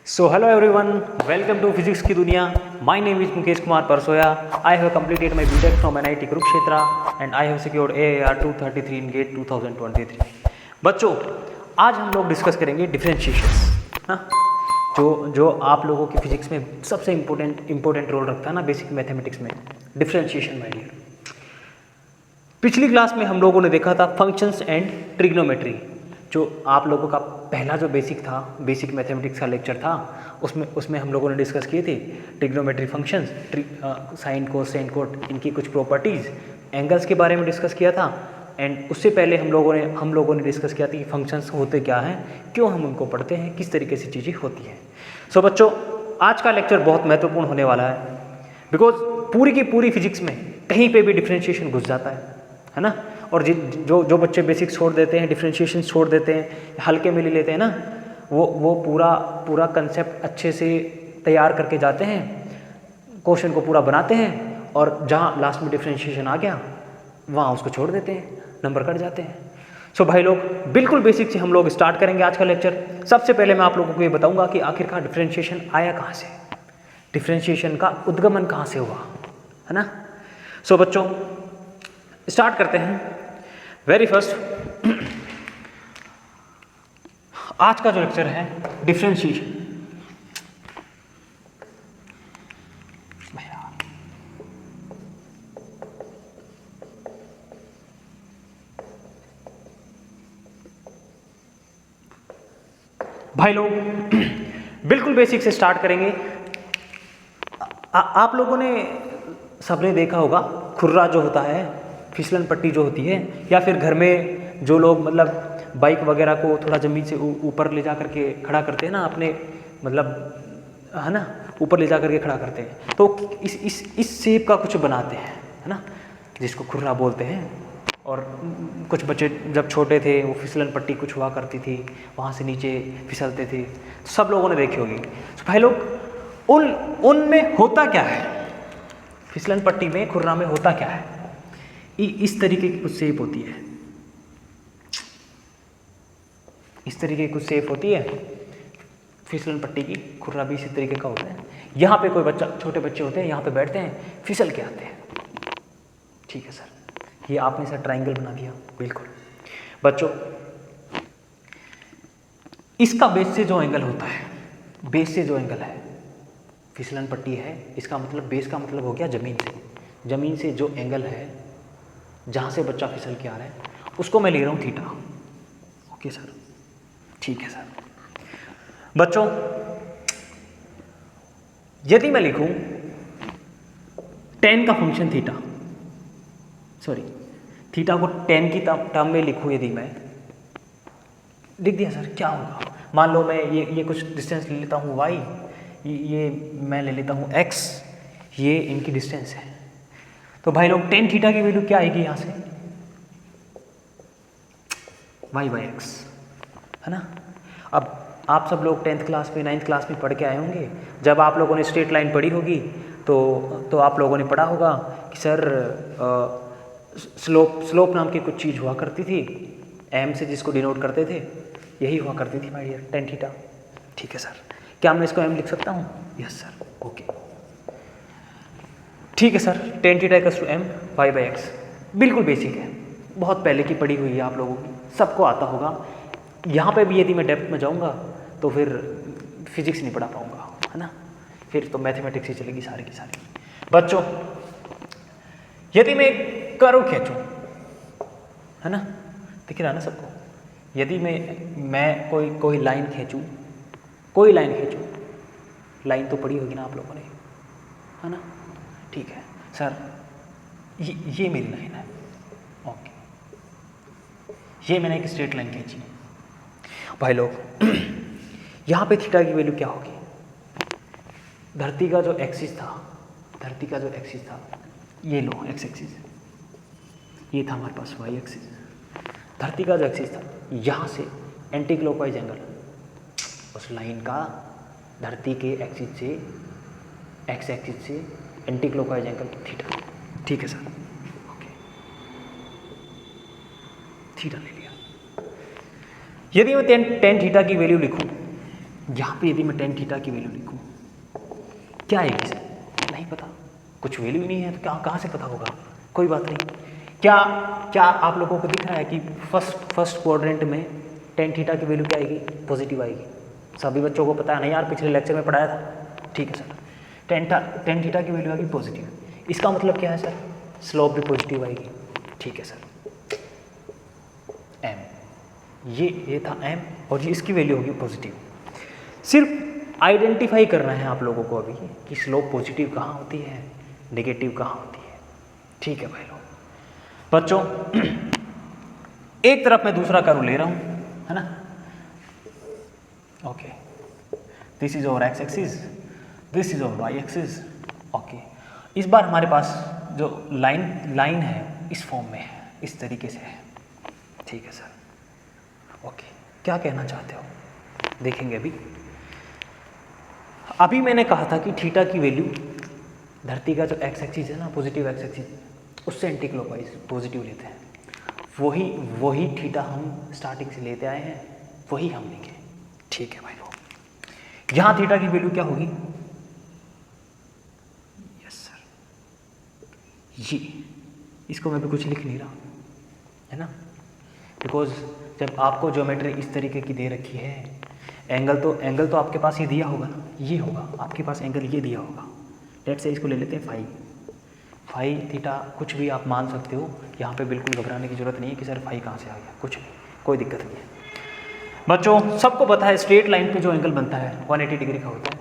So hello everyone, welcome to Physics की दुनिया. My name is Mukesh Kumar Parsoya. I have completed my BTech from NIT Kurukshetra and I have secured AAR 233 in GATE 2023. बच्चों, आज हम लोग discuss करेंगे differentiations. हाँ, जो आप लोगों की फिजिक्स में सबसे इम्पोर्टेंट रोल रखता है ना बेसिक मैथमेटिक्स में, डिफरेंशिएशन माय डियर. पिछली क्लास में हम लोगों ने देखा था फंक्शंस एंड ट्रिग्नोमेट्री. जो आप लोगों का पहला जो बेसिक मैथमेटिक्स का लेक्चर था उसमें हम लोगों ने डिस्कस किए थे ट्रिग्नोमेट्री फंक्शंस, साइन कोसेन कोट, इनकी कुछ प्रॉपर्टीज़, एंगल्स के बारे में डिस्कस किया था. एंड उससे पहले हम लोगों ने डिस्कस किया था कि फंक्शंस होते क्या हैं, क्यों हम उनको पढ़ते हैं, किस तरीके से चीज़ें होती हैं. सो बच्चों, आज का लेक्चर बहुत महत्वपूर्ण होने वाला है बिकॉज पूरी की पूरी फिजिक्स में कहीं पे भी डिफ्रेंशिएशन घुस जाता है ना. और जो बच्चे बेसिक्स छोड़ देते हैं, डिफ्रेंशिएशन छोड़ देते हैं, हल्के में ले लेते हैं ना, वो पूरा कंसेप्ट अच्छे से तैयार करके जाते हैं, क्वेश्चन को पूरा बनाते हैं और जहाँ लास्ट में डिफ्रेंशिएशन आ गया वहाँ उसको छोड़ देते हैं, नंबर कट जाते हैं. सो भाई लोग, बिल्कुल बेसिक से हम लोग स्टार्ट करेंगे आज का लेक्चर. सबसे पहले मैं आप लोगों को ये बताऊँगा कि आखिरकार डिफ्रेंशिएशन आया कहाँ से, डिफ्रेंशिएशन का उद्गमन कहाँ से हुआ, है ना. सो बच्चों, स्टार्ट करते हैं. वेरी फर्स्ट, आज का जो लेक्चर है डिफ्रेंशिएशन. भाई लोग, बिल्कुल बेसिक से स्टार्ट करेंगे. आप लोगों ने सबने देखा होगा खुर्रा जो होता है, फिसलन पट्टी जो होती है, या फिर घर में जो लोग मतलब बाइक वगैरह को थोड़ा ज़मीन से ऊपर ले जा करके खड़ा करते हैं ना, अपने मतलब, है ना, ऊपर ले जा करके खड़ा करते हैं, तो इस शेप का कुछ बनाते हैं, है ना, जिसको खुर्रा बोलते हैं. और कुछ बच्चे जब छोटे थे वो फिसलन पट्टी कुछ हुआ करती थी, वहाँ से नीचे फिसलते थे, सब लोगों ने देखी होगी. तो भाई लोग, उनमें होता क्या है, फिसलन पट्टी में, खुर्रा में होता क्या है, इस तरीके की कुछ शेप होती है, इस तरीके की कुछ शेप होती है फिसलन पट्टी की. खुर्रा भी इसी तरीके का होता है. यहाँ पे कोई छोटे बच्चे होते हैं, यहाँ पे बैठते हैं, फिसल के आते हैं. ठीक है सर, ये आपने सर ट्रायंगल बना दिया. बिल्कुल बच्चों, इसका बेस से जो एंगल होता है, बेस से जो एंगल है, फिसलन पट्टी है, इसका मतलब बेस का मतलब हो गया जमीन से जो एंगल है, जहाँ से बच्चा फिसल के आ रहा है, उसको मैं ले रहा हूँ थीटा. ओके सर, ठीक है सर. बच्चों, यदि मैं लिखूँ tan का फंक्शन थीटा, सॉरी थीटा को tan की टर्म में लिखूँ, यदि मैं लिख दिया सर, क्या होगा. मान लो मैं ये कुछ डिस्टेंस ले लेता हूँ y, ये मैं ले लेता हूँ x, ये इनकी डिस्टेंस है. तो भाई लोग, tan थीटा की वैल्यू क्या आएगी यहाँ से, y/x, है ना. अब आप सब लोग 10th क्लास में, 9th क्लास में पढ़ के आए होंगे. जब आप लोगों ने स्ट्रेट लाइन पढ़ी होगी तो आप लोगों ने पढ़ा होगा कि सर स्लोप नाम की कुछ चीज़ हुआ करती थी, m से जिसको डिनोट करते थे, यही हुआ करती थी माय डियर, tan थीटा. ठीक है सर, क्या मैं इसको m लिख सकता हूँ. यस सर, ओके, ठीक है sir. tan theta equals to m y/x. बिल्कुल बेसिक है, बहुत पहले की पढ़ी हुई है आप लोगों की, सबको आता होगा. यहाँ पे भी यदि मैं डेप्थ में जाऊँगा तो फिर फिजिक्स नहीं पढ़ा पाऊँगा, है ना, फिर तो मैथमेटिक्स ही चलेगी सारी की सारी. बच्चों, यदि मैं कर्व खींचूँ, है ना, दिख रहा है ना सबको, यदि मैं कोई लाइन खींचूँ, लाइन तो पढ़ी होगी ना आप लोगों ने, है ना. ठीक है सर, ये मेरी लाइन है. ओके, ये मैंने एक स्ट्रेट लाइन खींची. भाई लोग, यहाँ पे थीटा की वैल्यू क्या होगी. धरती का जो एक्सिस था, ये लो एक्स एक्सिस, ये था हमारे पास वाई एक्सिस. धरती का जो एक्सिस था, यहाँ से एंटी क्लॉकवाइज एंगल, उस लाइन का धरती के एक्सिस से, एक्स एक्सिस से एंटी क्लॉकवाइज एंगल थीटा. ठीक है सर, ओके, थीटा ले लिया. यदि मैं tan थीटा की वैल्यू लिखूं, यहाँ पे यदि मैं टेन थीटा की वैल्यू लिखूँ क्या आएगी सर? नहीं पता, कुछ वैल्यू ही नहीं है तो क्या कहाँ से पता होगा? कोई बात नहीं। क्या क्या आप लोगों को दिख रहा है कि फर्स्ट क्वाड्रेंट में टेन थीटा की वैल्यू क्या आएगी? पॉजिटिव आएगी। सभी बच्चों को पता है नहीं यार, पिछले लेक्चर में पढ़ाया था। ठीक है सर, टेन थीटा की वैल्यू आएगी पॉजिटिव। इसका मतलब क्या है सर? स्लोप भी पॉजिटिव आएगी। ठीक है सर, एम, ये था एम और ये इसकी वैल्यू होगी पॉजिटिव। सिर्फ आइडेंटिफाई करना है आप लोगों को अभी कि स्लोप पॉजिटिव कहाँ होती है, नेगेटिव कहाँ होती है। ठीक है भाई लोग, बच्चों एक तरफ मैं दूसरा कर्व ले रहा हूँ, है ना? Okay, this is over X axis, this is over Y axis. Okay, इस बार हमारे पास जो लाइन है इस फॉर्म में है, इस तरीके से है। ठीक है सर, ओके, क्या कहना चाहते हो देखेंगे अभी मैंने कहा था कि थीटा की वैल्यू धरती का जो एक्स एक्सिस है ना, पॉजिटिव एक्स एक्सिस, उससे एंटी क्लॉकवाइज पॉजिटिव लेते हैं। वही थीटा हम स्टार्टिंग से लेते आए हैं, वही हम लेंगे। ठीक है भाई लोग, यहाँ थीटा की वैल्यू क्या होगी? यस सर, ये इसको मैं भी कुछ लिख नहीं रहा, है ना, बिकॉज जब आपको ज्योमेट्री इस तरीके की दे रखी है, एंगल तो आपके पास ये दिया होगा ना, ये होगा आपके पास एंगल, ये दिया होगा। लेट्स से इसको ले लेते हैं फाई थीटा, कुछ भी आप मान सकते हो। यहाँ पे बिल्कुल घबराने की जरूरत नहीं है कि सर फाई कहाँ से आ गया, कुछ नहीं, कोई दिक्कत नहीं है। बच्चों सबको पता है स्ट्रेट लाइन पे जो एंगल बनता है 180 डिग्री का होता है।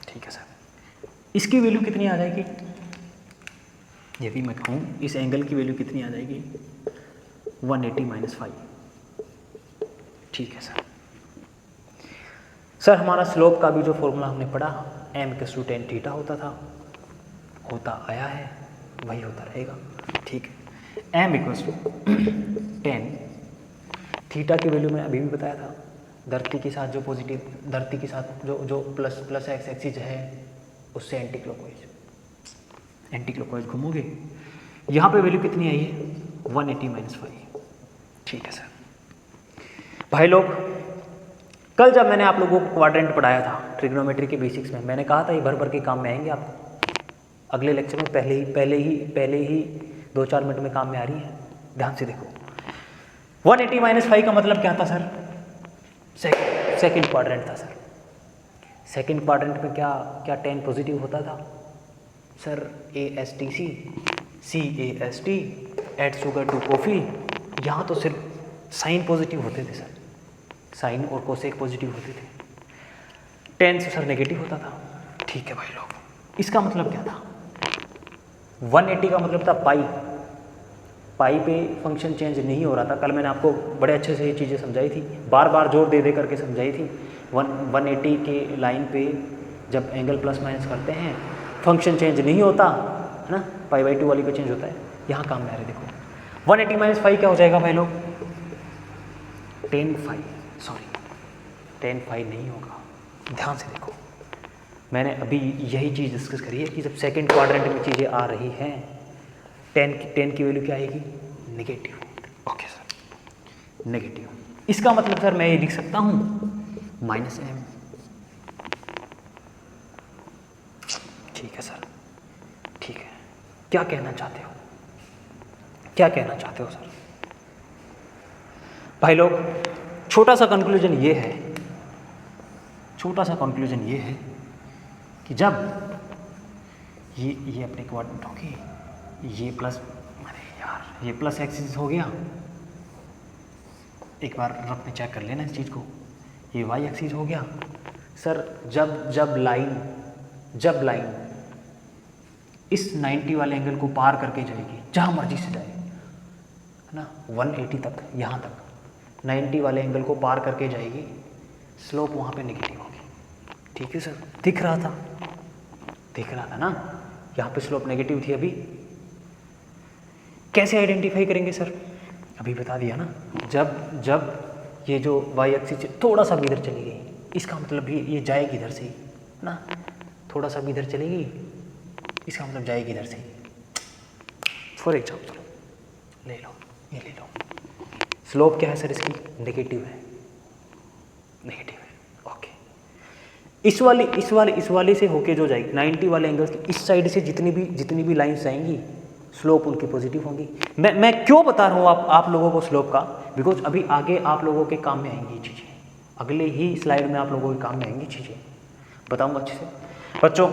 ठीक है सर, इसकी वैल्यू कितनी आ जाएगी? यदि मैं कहूँ इस एंगल की वैल्यू कितनी आ जाएगी? 180 माइनस 5। ठीक है सर, हमारा स्लोप का भी जो फॉर्मूला हमने पढ़ा m/tan थीटा होता आया है, वही होता रहेगा। ठीक है, m/tan थीटा की वैल्यू मैं अभी भी बताया था, धरती के साथ जो प्लस एक्स एक्सिस है उससे एंटी क्लॉकवाइज घूमोगे। यहाँ पे वैल्यू कितनी आई है? 180 माइनस 5। ठीक है सर, भाई लोग कल जब मैंने आप लोगों को क्वाड्रेंट पढ़ाया था ट्रिग्नोमेट्री के बेसिक्स में, मैंने कहा था ये भर के काम में आएंगे आपको। अगले लेक्चर में पहले ही 2-4 मिनट में काम में आ रही है, ध्यान से देखो। 180 माइनस 5 का मतलब क्या था सर? सेकेंड क्वाड्रेंट था सर। सेकेंड क्वाड्रेंट में क्या tan पॉजिटिव होता था sir? ASTC, CAST, add sugar to coffee. यहाँ तो सिर्फ साइन पॉजिटिव होते थे सर, साइन और कोसेक पॉजिटिव होते थे, tan से सर नेगेटिव होता था। ठीक है भाई लोग, इसका मतलब क्या था? 180 का मतलब था पाई पे फंक्शन चेंज नहीं हो रहा था। कल मैंने आपको बड़े अच्छे से ये चीज़ें समझाई थी, बार जोर दे करके समझाई थी। 180 के लाइन पे जब एंगल प्लस माइनस करते हैं फंक्शन चेंज नहीं होता है ना, π/2 वाली पे चेंज होता है। यहाँ काम में आ रहे देखो 180 माइनस 5 क्या हो जाएगा भाई लोग? tan phi नहीं होगा, ध्यान से देखो। मैंने अभी यही चीज़ डिस्कस करी है कि जब सेकेंड क्वाड्रेंट में चीज़ें आ रही हैं tan की वैल्यू क्या आएगी? नेगेटिव। Okay sir, negative. इसका मतलब सर मैं ये लिख सकता हूँ -m। ठीक है सर, ठीक है, क्या कहना चाहते हो सर? भाई लोग छोटा सा कंक्लूजन ये है कि जब ये अपने क्वाड्रेंट होगी, ये प्लस एक्सिस हो गया, एक बार रफ में चेक कर लेना इस चीज़ को, ये वाई एक्सिस हो गया सर। जब लाइन इस 90 वाले एंगल को पार करके जाएगी, जहाँ मर्जी से जाए, है ना, 180 तक, यहाँ तक 90 वाले एंगल को पार करके जाएगी, स्लोप वहाँ पे नेगेटिव होगी। ठीक है सर, दिख रहा था ना, यहाँ पे स्लोप नेगेटिव थी। अभी कैसे आइडेंटिफाई करेंगे सर? अभी बता दिया ना, जब ये जो वाई एक्सिस थोड़ा सा भी इधर चली गई, इसका मतलब ये जाएगी इधर से ही ना, थोड़ा सा भी इधर चलेगी, इसका मतलब जाएगी इधर से ही। फॉर एग्जाम्पल ले लो, स्लोप क्या है सर इसकी? नेगेटिव है। ओके, इस वाले से होके जो जाएगी 90 वाले एंगल्स की इस साइड से जितनी भी लाइंस जाएंगी स्लोप उनकी पॉजिटिव होंगी। मैं क्यों बता रहा हूँ आप लोगों को स्लोप का, बिकॉज अभी आगे आप लोगों के काम में आएंगी चीज़ें, अगले ही स्लाइड में आप लोगों के काम में आएंगी चीज़ें, बताऊंगा अच्छे से। बच्चों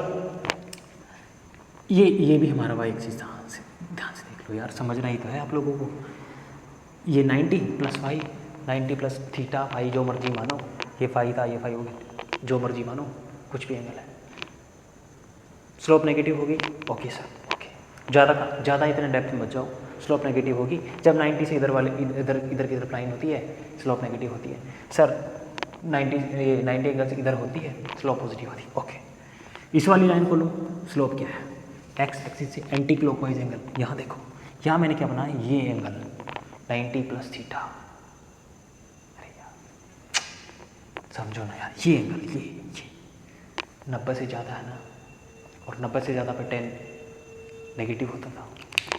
ये भी हमारा वाई एक्सिस ध्यान से देख लो यार, समझना ही तो है आप लोगों को। ये 90 plus Y, 90 plus theta phi, जो मर्जी मानो, ये फाई था ये फाई हो गया, जो मर्जी मानो, कुछ भी एंगल है, स्लोप नेगेटिव होगी। ओके सर, ओके, ज़्यादा इतने डेप्थ में मत जाओ, स्लोप नेगेटिव होगी। जब 90 से इधर की तरफ लाइन होती है स्लोप नेगेटिव होती है। सर 90 एंगल से इधर होती है स्लोप पॉजिटिव होती है। ओके, इस वाली लाइन को लो, स्लोप क्या है, एक्स एक्सिस से एंटी क्लॉकवाइज एंगल। यहाँ देखो, यहाँ मैंने क्या बनाया, ये एंगल 90 प्लस थीटा, अरे यार समझो ना यार, ये एंगल ये 90 से ज़्यादा है ना, और 90 से ज़्यादा पे 10 नेगेटिव होता था,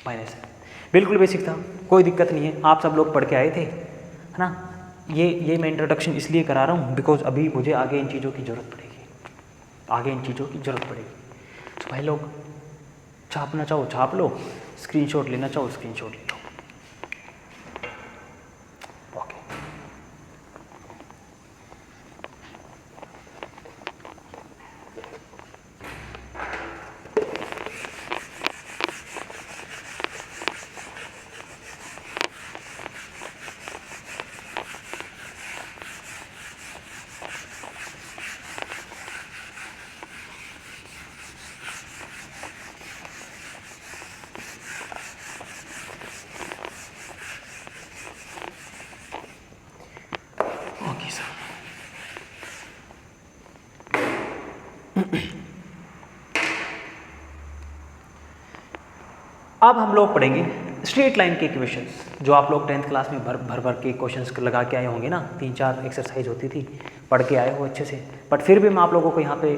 माइनस है, बिल्कुल बेसिक था, कोई दिक्कत नहीं है, आप सब लोग पढ़ के आए थे, है ना। ये मैं इंट्रोडक्शन इसलिए करा रहा हूँ बिकॉज अभी मुझे आगे इन चीज़ों की ज़रूरत पड़ेगी, आगे इन चीज़ों की ज़रूरत पड़ेगी। तो भाई लोग छापना चाहो छाप लो, स्क्रीनशॉट लेना चाहो स्क्रीनशॉट ले लो। ओके, अब हम लोग पढ़ेंगे स्ट्रेट लाइन के इक्वेशंस, जो आप लोग 10th क्लास में भर के क्वेश्चंस लगा के आए होंगे ना, 3-4 एक्सरसाइज होती थी, पढ़ के आए हो अच्छे से, बट फिर भी मैं आप लोगों को यहाँ पे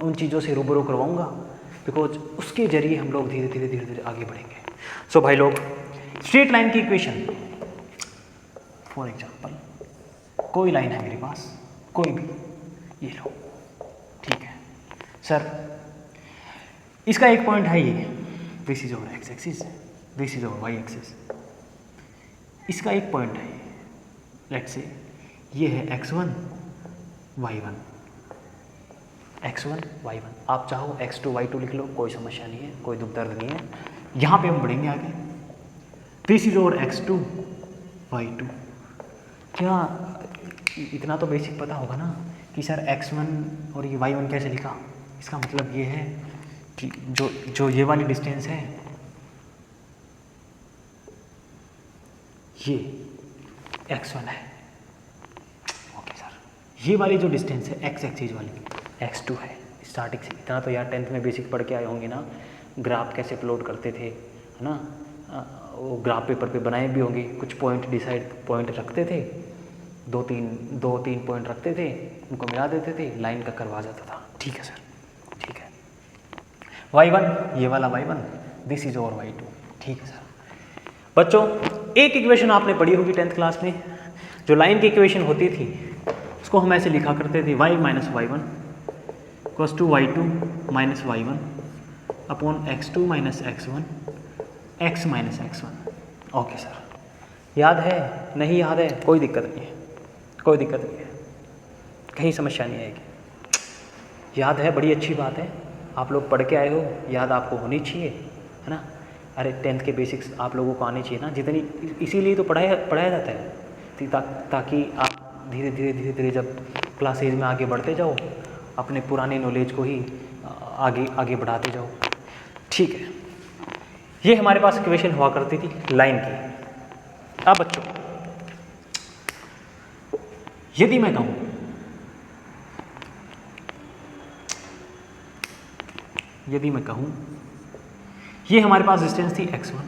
उन चीज़ों से रूबरू करवाऊँगा बिकॉज उसके जरिए हम लोग धीरे धीरे आगे बढ़ेंगे। सो भाई लोग, स्ट्रेट लाइन की इक्वेशन, फॉर एग्जाम्पल कोई लाइन है मेरे पास, कोई भी, ये लो, ठीक है सर, इसका एक पॉइंट है ये, this is over X axis, this is over Y axis, इसका एक पॉइंट है, लेट्स से ये है x1 y1, x1 y1, आप चाहो x2 y2 लिख लो, कोई समस्या नहीं है, कोई दुख दर्द नहीं है। यहाँ पे हम बढ़ेंगे आगे, this is over x2 y2, क्या इतना तो बेसिक पता होगा ना कि सर x1 और ये y1 कैसे लिखा, इसका मतलब ये है कि जो ये वाली डिस्टेंस है ये x1 है, ओके सर, ये वाली जो डिस्टेंस है x एक्सिस वाली x2 है। स्टार्टिंग से इतना तो यार 10th में बेसिक पढ़ के आए होंगे ना, ग्राफ कैसे प्लॉट करते थे, है ना, वो ग्राफ पेपर पे बनाए भी होंगे, कुछ पॉइंट रखते थे, दो तीन पॉइंट रखते थे, उनको मिला देते थे, लाइन का करवा जाता था। ठीक है सर, ठीक है, y1 ये वाला y1, this is over y2, ठीक है सर। बच्चों एक इक्वेशन आपने पढ़ी होगी 10th क्लास में, जो लाइन की इक्वेशन होती थी उसको हम ऐसे लिखा करते थे, y minus y1 equals to y2 minus y1 upon x2 minus x1 x minus x1। Okay sir, याद है नहीं याद है, कोई दिक्कत नहीं है, कोई दिक्कत नहीं है, कहीं समस्या नहीं आएगी, याद है, बड़ी अच्छी बात है, आप लोग पढ़ के आए हो, याद आपको होनी चाहिए, है ना। अरे 10th के बेसिक्स आप लोगों को आने चाहिए ना, जितनी, इसीलिए तो पढ़ाया जाता है, ताकि आप धीरे धीरे जब क्लासेज में आगे बढ़ते जाओ, अपने पुराने नॉलेज को ही आगे बढ़ाते जाओ। ठीक है, ये हमारे पास इक्वेशन हुआ करती थी लाइन की। अब बच्चों यदि मैं कहूँ ये हमारे पास डिस्टेंस थी x1,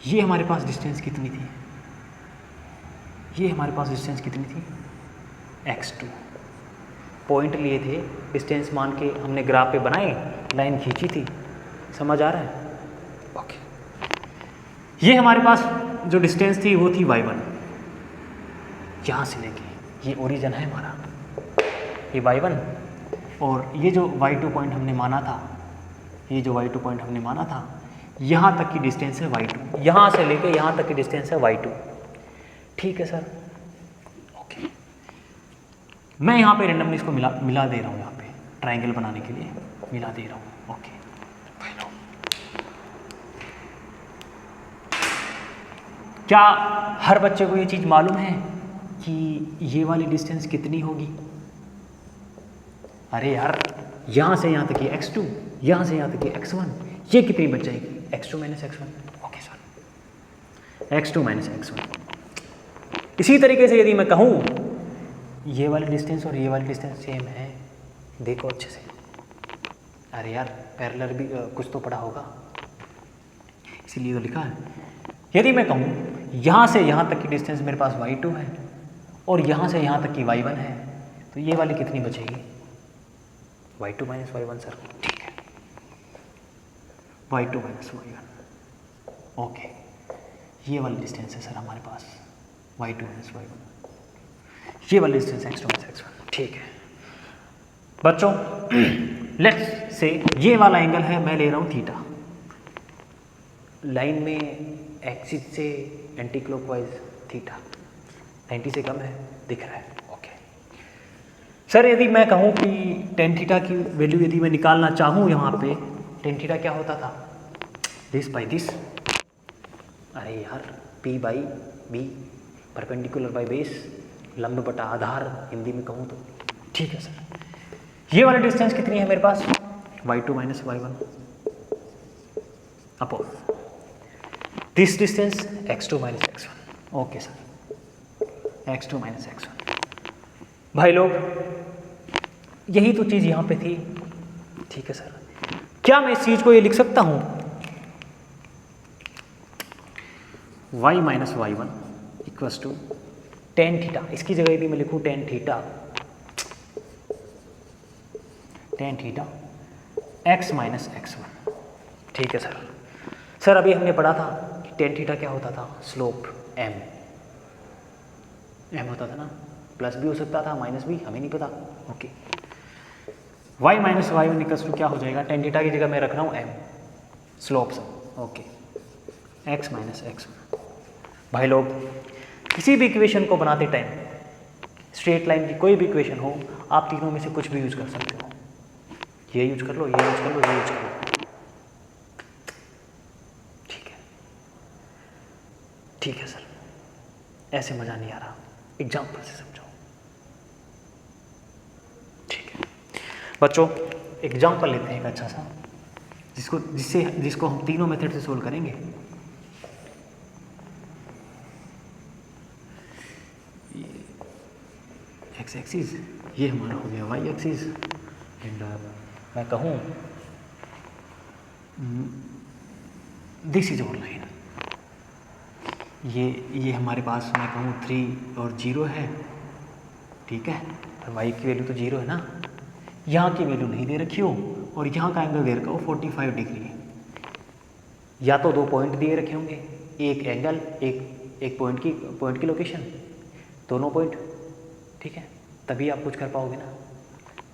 ये हमारे पास डिस्टेंस कितनी थी, ये हमारे पास डिस्टेंस कितनी थी x2, पॉइंट लिए थे, डिस्टेंस मान के हमने ग्राफ पे बनाए, लाइन खींची थी, समझ आ रहा है, ओके। ये हमारे पास जो डिस्टेंस थी वो थी y1, यहाँ से लेके ये ओरिजिन है हमारा, ये y1 और ये जो y2 पॉइंट हमने माना था, ये जो y2 पॉइंट हमने माना था, यहाँ तक की डिस्टेंस है y2, यहाँ से लेके यहाँ तक की डिस्टेंस है y2। ठीक है सर, ओके। मैं यहाँ पे रेंडमली इसको मिला दे रहा हूँ, यहाँ पे ट्राइंगल बनाने के लिए मिला दे रहा हूँ, ओके। क्या हर बच्चे को ये चीज़ मालूम है कि ये वाली डिस्टेंस कितनी होगी? अरे यार, यहाँ से यहाँ तक ये x2, यहाँ से यहाँ तक ये x1, ये कितनी बच जाएगी? x2 minus x1। Okay sir, x2 minus x1। इसी तरीके से यदि मैं कहूँ ये वाली डिस्टेंस और ये वाली डिस्टेंस सेम है, देखो अच्छे से। अरे यार, पैरेलल भी कुछ तो पढ़ा होगा, इसीलिए तो लिखा है। यदि मैं कहूँ यहाँ से यहाँ तक की डिस्टेंस मेरे पास y2 है और यहाँ से यहाँ तक की y1 है, तो ये वाली कितनी बचेगी? y2 माइनस y1 सर, ठीक है, y2 माइनस y1। ओके, ये वाली डिस्टेंस है सर हमारे पास y2 माइनस y1, ये वाली डिस्टेंस x2 माइनस x1। ठीक है बच्चों, लेट्स से ये वाला एंगल है, मैं ले रहा हूँ थीटा। लाइन में एक्सिस से एंटी क्लॉकवाइज थीटा 90 से कम है, दिख रहा है, ओके। सर यदि मैं कहूँ कि टेन थीटा की वैल्यू यदि मैं निकालना चाहूँ, यहाँ पे टेन थीटा क्या होता था? This by this. अरे यार, P by B, perpendicular by base, लंब बटा आधार हिंदी में कहूँ तो। ठीक है सर, ये वाली डिस्टेंस कितनी है मेरे पास? y2 minus y1 upon this distance x2 minus x1। Okay sir, x2 minus x1। भाई लोग, यही तो चीज़ यहाँ पे थी। ठीक है सर, क्या मैं इस चीज़ को ये लिख सकता हूँ y minus y1 equals to tan theta? इसकी जगह यदि मैं लिखूँ tan theta x minus x1। ठीक है सर। सर अभी हमने पढ़ा था कि टेन थीटा क्या होता था? स्लोप m होता था ना, प्लस भी हो सकता था, माइनस भी, हमें नहीं पता, okay. y minus y1 equals to क्या हो जाएगा? टेन थीटा की जगह मैं रख रहा हूँ m, स्लोप से, ओके, x माइनस x1। भाई लोग, किसी भी इक्वेशन को बनाते टाइम, स्ट्रेट लाइन की कोई भी इक्वेशन हो, आप तीनों में से कुछ भी यूज कर सकते हो। ये यूज कर लो, ये यूज कर लो, ये यूज कर लो, ठीक है सर। ऐसे मज़ा नहीं आ रहा, एग्जाम्पल से समझो। ठीक है बच्चों, एग्जाम्पल लेते हैं एक अच्छा सा, जिसको हम तीनों मेथड से सोल्व करेंगे। एक्स एक्सिस, ये हमारा हो गया वाई एक्सिस, एंड मैं कहूँ दिस इज आवर लाइन। ये हमारे पास मैं कहूँ 3 और 0 है, ठीक है, और y की वैल्यू तो 0 है ना, यहाँ की वैल्यू नहीं दे रखी हो और यहाँ का एंगल दे रखा हो 45 डिग्री है। या तो दो पॉइंट दिए रखे होंगे, एक एंगल, एक पॉइंट की लोकेशन, दोनों पॉइंट, ठीक है, तभी आप कुछ कर पाओगे ना।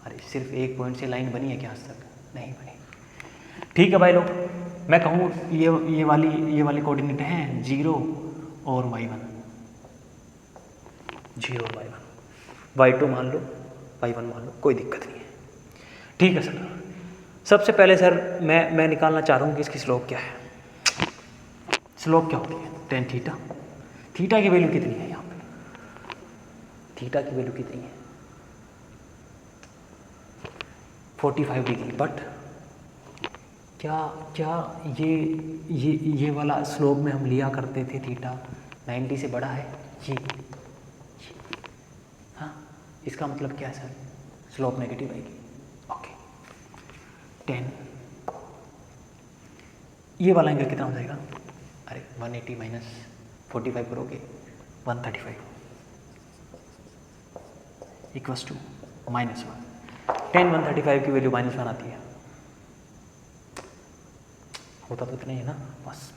अरे सिर्फ एक पॉइंट से लाइन बनी है क्या आज तक? नहीं बनी। ठीक है भाई लोग, मैं कहूँ ये वाली कोऑर्डिनेट हैं 0 और y1, 0 और y1, y2 मान लो, y1 मान लो, कोई दिक्कत नहीं है। ठीक है सर, सबसे पहले सर मैं निकालना चाह रहा हूँ कि इसकी स्लोप क्या है। स्लोप क्या होती है? Tan theta. थीटा की वैल्यू कितनी है यहाँ पे? थीटा की वैल्यू कितनी है? 45 डिग्री। बट क्या ये वाला स्लोप में हम लिया करते थे थीटा 90 से बड़ा है ये। हाँ, इसका मतलब क्या है सर? स्लोप नेगेटिव आएगी, ओके। 10, ये वाला एंगल कितना हो जाएगा? अरे 180 माइनस 45 करोगे 135 इक्वल्स टू -1। 10 135 की वैल्यू -1 आती है, होता तो इतना ही है ना, बस।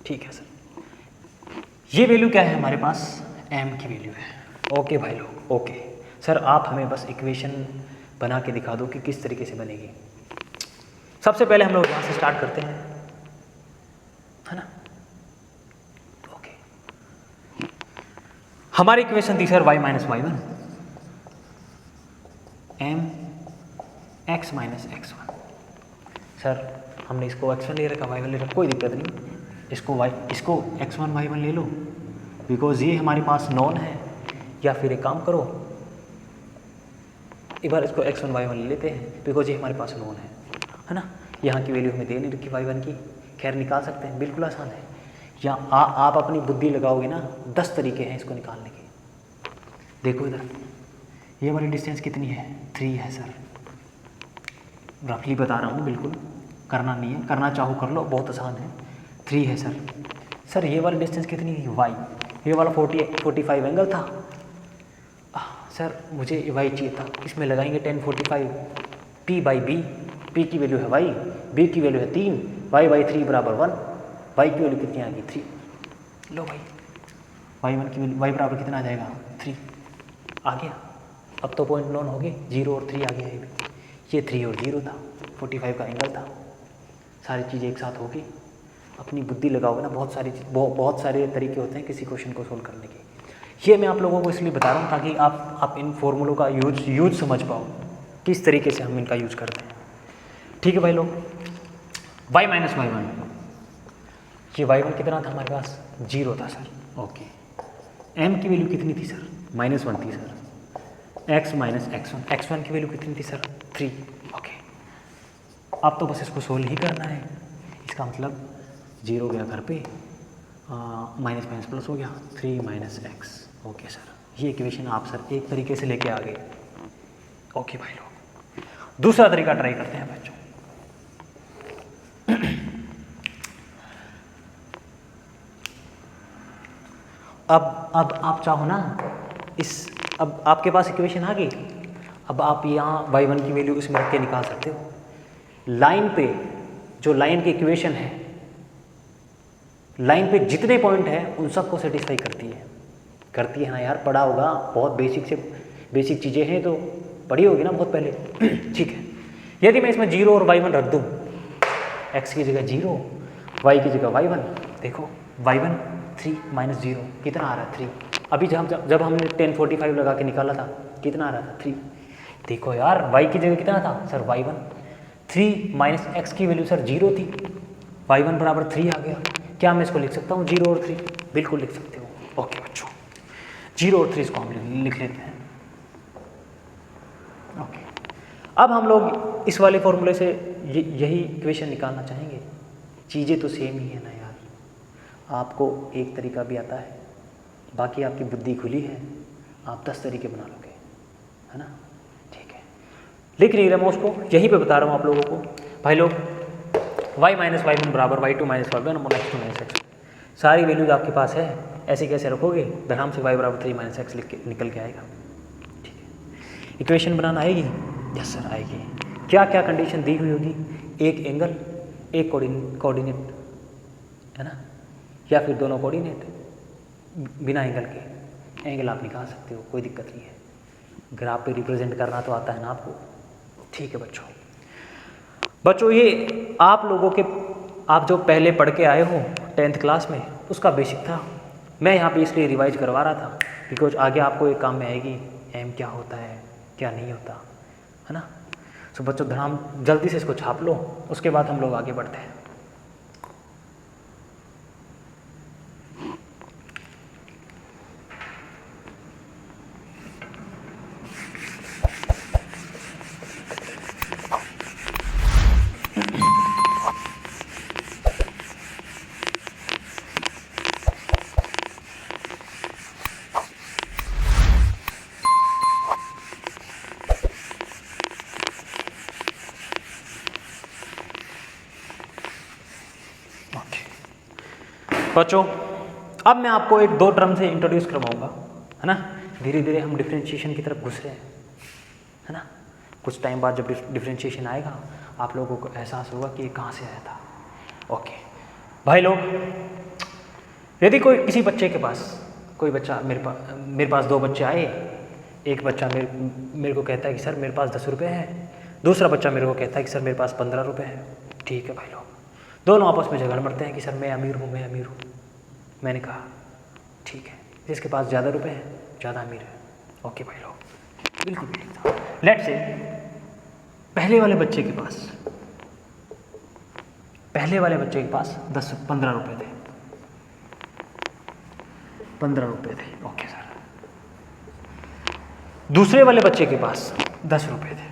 ठीक है सर, ये वैल्यू क्या है हमारे पास? m की वैल्यू है, ओके भाई लोग, ओके। सर आप हमें बस इक्वेशन बना के दिखा दो कि किस तरीके से बनेगी। सबसे पहले हम लोग यहाँ से स्टार्ट करते हैं, है ना। ओके, हमारी इक्वेशन थी sir y minus Y one M X minus X one. Sir हमने इसको x1 ले रखा, y1 ले रखा, कोई दिक्कत नहीं, इसको x1 y1 ले लो बिकॉज ये हमारे पास नॉन है। या फिर एक काम करो, एक बार इसको x1 y1 ले लेते हैं बिकॉज ये हमारे पास नॉन है ना। यहाँ की वैल्यू हमें दे नहीं रखी y1 की, खैर निकाल सकते हैं, बिल्कुल आसान है। या आप अपनी बुद्धि लगाओगे ना, 10 तरीके हैं इसको निकालने के। देखो इधर, ये वाली डिस्टेंस कितनी है, 3 है सर, रफली बता रहा हूँ, बिल्कुल करना नहीं है, करना चाहो कर लो, बहुत आसान है। 3 है सर। सर ये वाली डिस्टेंस कितनी है, y, ये वाला 45 एंगल था। सर मुझे y चाहिए था, इसमें लगाएंगे 10 45 p बाई बी, p की वैल्यू है y, b की वैल्यू है 3, y बाई 3 बराबर 1, y की वैल्यू कितनी आ गई 3। लो भाई, y1 की वैल्यू y बराबर कितना आ जाएगा 3 आ गया। अब तो पॉइंट नॉन हो गए, 0 और 3 आ गया। ये 3 और 0 था, 45 का एंगल था, सारी चीज़ें एक साथ होगी। अपनी बुद्धि लगाओगे ना, बहुत सारे तरीके होते हैं किसी क्वेश्चन को सोल्व करने के। ये मैं आप लोगों को इसलिए बता रहा हूँ ताकि आप इन फॉर्मूलों का यूज समझ पाओ, किस तरीके से हम इनका यूज करते हैं। ठीक है भाई लोग, y माइनस वाई वन, ये y1 कितना था हमारे पास, 0 था सर। ओके, m की वैल्यू कितनी थी सर, -1 थी सर। x माइनस x1 की वैल्यू कितनी थी सर, 3। ओके, अब तो बस इसको सोल्व ही करना है। इसका मतलब 0 गया घर पे, माइनस माइनस प्लस हो गया, 3 माइनस एक्स। ओके सर, ये इक्वेशन आप सर एक तरीके से लेके आ गए। ओके भाई लोग, दूसरा तरीका ट्राई करते हैं बच्चों। अब आप चाहो ना, अब आपके पास इक्वेशन आ गई, अब आप यहाँ y1 की वैल्यू इसमें रख के निकाल सकते हो। लाइन पे जो लाइन की इक्वेशन है, लाइन पे जितने पॉइंट हैं उन सबको सेटिस्फाई करती है ना यार, पढ़ा होगा, बहुत बेसिक चीज़ें हैं तो पढ़ी होगी ना बहुत पहले। ठीक है, यदि मैं इसमें 0 और y1 रख दूँ, x की जगह 0, y की जगह y1, देखो y1 3 माइनस 0 कितना आ रहा है 3। अभी जब हमने 10 45 लगा के निकाला था कितना आ रहा था 3। देखो यार y की जगह कितना था सर y1, 3 माइनस एक्स की वैल्यू सर 0 थी, y1 बराबर 3 आ गया। क्या मैं इसको लिख सकता हूँ 0 और 3, बिल्कुल लिख सकते हो। ओके बच्चों, 0 और 3 इसको हम लिख लेते हैं। ओके, अब हम लोग इस वाले फॉर्मूले से यही इक्वेशन निकालना चाहेंगे। चीज़ें तो सेम ही है ना यार, आपको एक तरीका भी आता है, बाकी आपकी बुद्धि खुली है, आप 10 तरीके बना लोगे, है ना। ठीक है, लिख नहीं रहा मैं उसको, यहीं पे बता रहा हूँ आप लोगों को। भाई लोग, y माइनस वाई वन बराबर y2 minus Y one upon x2 minus x। सारी वैल्यूज आपके पास है, ऐसे कैसे रखोगे, धराम से y बराबर 3 माइनस एक्स लिख के निकल के आएगा। ठीक है, इक्वेशन बनाना आएगी, यस सर आएगी। क्या क्या कंडीशन दी हुई होगी, एक एंगल, एक कोऑर्डिनेट, है ना, या फिर दोनों कोऑर्डिनेट बिना एंगल के। एंगल आप निकाल सकते हो, कोई दिक्कत नहीं है। ग्राफ पे रिप्रेजेंट करना तो आता है ना आपको। ठीक है बच्चों, ये आप लोगों के, आप जो पहले पढ़ के आए हो 10th क्लास में, उसका बेसिक था। मैं यहाँ पे इसलिए रिवाइज करवा रहा था बिकॉज आगे आपको एक काम में आएगी, एम क्या होता है क्या नहीं होता, है ना। सो बच्चों धराम जल्दी से इसको छाप लो, उसके बाद हम लोग आगे बढ़ते हैं। बच्चों अब मैं आपको एक 2 टर्म से इंट्रोड्यूस करवाऊंगा, है ना। धीरे धीरे हम डिफरेंशिएशन की तरफ घुस रहे हैं, है ना। कुछ टाइम बाद जब डिफरेंशिएशन आएगा आप लोगों को एहसास होगा कि ये कहाँ से आया था। ओके भाई लोग, यदि कोई किसी बच्चे के पास, कोई बच्चा मेरे पास 2 बच्चे आए, एक बच्चा मेरे को कहता है कि सर मेरे पास 10 रुपये है, दूसरा बच्चा मेरे को कहता है कि सर मेरे पास 15 रुपये है। ठीक है भाई लोग, दोनों आपस में झगड़ मरते हैं कि सर मैं अमीर हूँ, मैं अमीर हूँ। मैंने कहा ठीक है, जिसके पास ज़्यादा रुपये हैं ज़्यादा अमीर है। ओके भाई लोग, बिल्कुल ठीक था। लेट्स से पहले वाले बच्चे के पास 15 रुपये थे, 15 रुपये थे। Okay sir. दूसरे वाले बच्चे के पास 10 रुपये थे।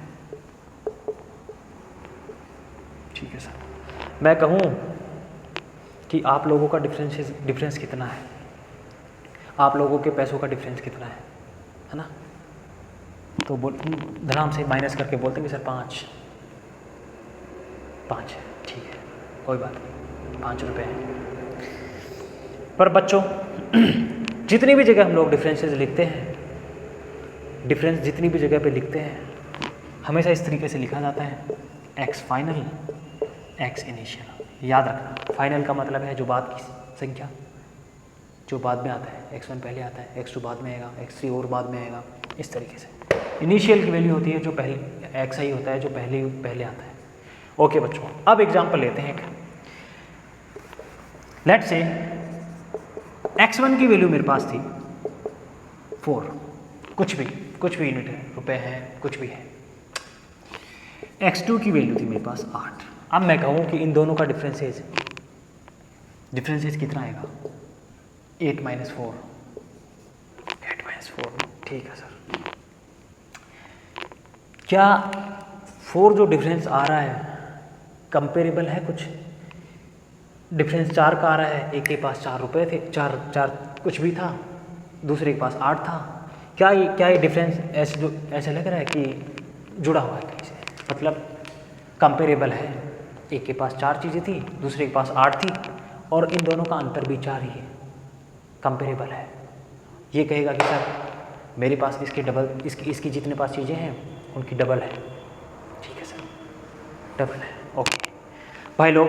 ठीक है सर। मैं कहूँ कि आप लोगों का डिफरेंस कितना है, आप लोगों के पैसों का डिफरेंस कितना है ना? तो धड़ाम से माइनस करके बोलते हैं कि सर 5 है। ठीक है, कोई बात नहीं, 5 रुपये हैं। पर बच्चों जितनी भी जगह हम लोग डिफरेंसेस लिखते हैं, डिफरेंस जितनी भी जगह पे लिखते हैं, हमेशा इस तरीके से लिखा जाता है, x फाइनल x इनिशियल। याद रखना, फाइनल का मतलब है जो बाद की संख्या, जो बाद में आता है। x1 पहले आता है, x2 बाद में आएगा, x3 और बाद में आएगा। इस तरीके से इनिशियल की वैल्यू होती है जो पहले, x ही होता है जो पहले आता है। ओके बच्चों, अब एग्जाम्पल लेते हैं एक। लेट्स से x1 की वैल्यू मेरे पास थी 4, कुछ भी यूनिट है, रुपए है, कुछ भी है। x2 की वैल्यू थी मेरे पास 8। अब मैं कहूँ कि इन दोनों का डिफरेंसेस कितना आएगा? 8 - 4। ठीक है सर। क्या 4 जो डिफरेंस आ रहा है कंपेरेबल है? कुछ डिफरेंस 4 का आ रहा है, एक के पास 4 रुपये थे, 4 कुछ भी था, दूसरे के पास 8 था। क्या ये डिफरेंस ऐसे लग रहा है कि जुड़ा हुआ है कहीं से? मतलब कंपेरेबल है। एक के पास 4 चीज़ें थी, दूसरे के पास 8 थी, और इन दोनों का अंतर भी 4 ही है। कंपेरेबल है। ये कहेगा कि सर मेरे पास इसके डबल, इसकी जितने पास चीज़ें हैं उनकी डबल है। ठीक है सर, डबल है। ओके भाई लोग,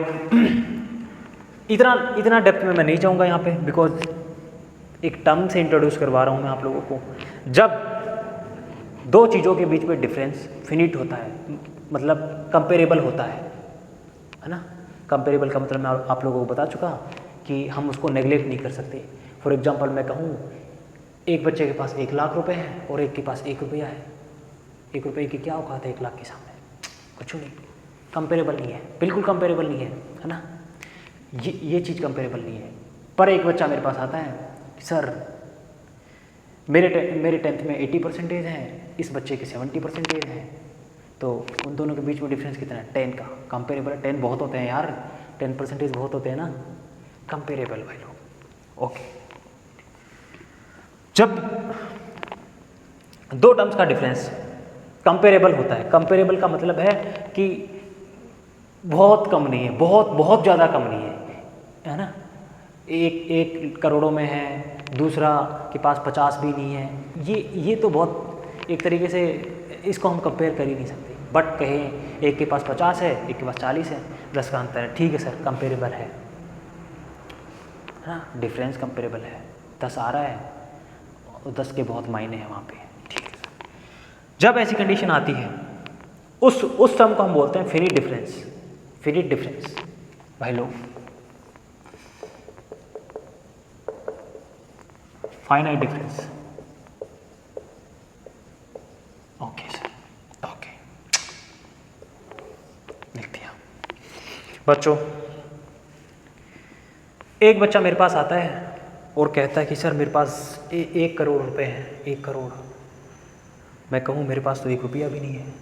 इतना डेप्थ में मैं नहीं जाऊँगा यहाँ पे, बिकॉज एक टर्म से इंट्रोड्यूस करवा रहा हूँ मैं आप लोगों को। जब दो चीज़ों के बीच में डिफरेंस फिनिट होता है, मतलब कंपेरेबल होता है ना? कंपेरेबल का मतलब मैं आप लोगों को बता चुका कि हम उसको नेगलेक्ट नहीं कर सकते। फॉर एग्जांपल मैं कहूँ एक बच्चे के पास 1 लाख रुपए है और एक के पास 1 रुपया है। 1 रुपये की क्या औकात है 1 लाख के सामने? कुछ नहीं। कंपेरेबल नहीं है, बिल्कुल कंपेरेबल नहीं है ना? ये चीज़ कंपेरेबल नहीं है। पर एक बच्चा मेरे पास आता है, सर मेरे 10th में 80% है, इस बच्चे की 70% है, तो उन दोनों के बीच में डिफरेंस कितना है? 10 का। कंपेरेबल है। 10 बहुत होते हैं यार, 10% बहुत होते हैं ना। कंपेरेबल भाई लोग। ओके, जब दो टर्म्स का डिफरेंस कंपेरेबल होता है, कंपेरेबल का मतलब है कि बहुत कम नहीं है, बहुत ज़्यादा कम नहीं है ना? एक करोड़ों में है, दूसरा के पास 50 भी नहीं है। ये तो बहुत एक तरीके से इसको हम कंपेयर कर ही नहीं सकते। बट कहें एक के पास 50 है, एक के पास 40 है, 10 का अंतर है, ठीक है सर, कंपेरेबल है ना? डिफरेंस कंपेरेबल है। 10 आ रहा है और 10 के बहुत मायने हैं वहाँ पे, ठीक है सर। जब ऐसी कंडीशन आती है, उस टर्म को हम बोलते हैं फिनिट डिफरेंस। फिनिट डिफरेंस भाई लोग, finite difference. Okay sir, okay, लिख दिया। बच्चों, एक बच्चा मेरे पास आता है और कहता है कि सर मेरे पास 1 करोड़ रुपए हैं, 1 करोड़। मैं कहूँ मेरे पास तो 1 रुपया भी नहीं है,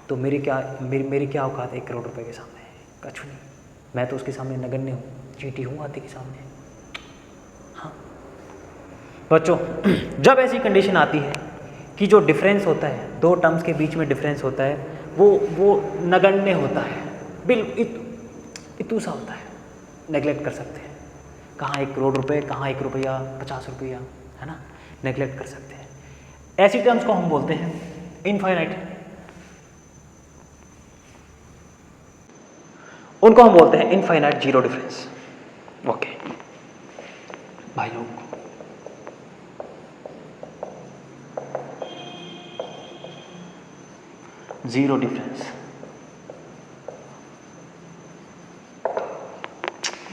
तो मेरी क्या औकात है 1 करोड़ रुपए के सामने? कुछ नहीं। मैं तो उसके सामने नगण्य हूँ, चींटी हूँ हाथी के सामने। हाँ बच्चों, जब ऐसी कंडीशन आती है कि जो डिफरेंस होता है, दो टर्म्स के बीच में डिफरेंस होता है, वो नगण्य होता है, इतू सा होता है, नेगलेक्ट कर सकते हैं। कहाँ 1 करोड़ रुपए, कहाँ 1 रुपया, 50 रुपया, है ना? नेगलेक्ट कर सकते हैं। ऐसी टर्म्स को हम बोलते हैं इनफाइनाइट। उनको हम बोलते हैं इनफाइनाइट जीरो डिफरेंस। ओके भाई लोग, जीरो डिफरेंस।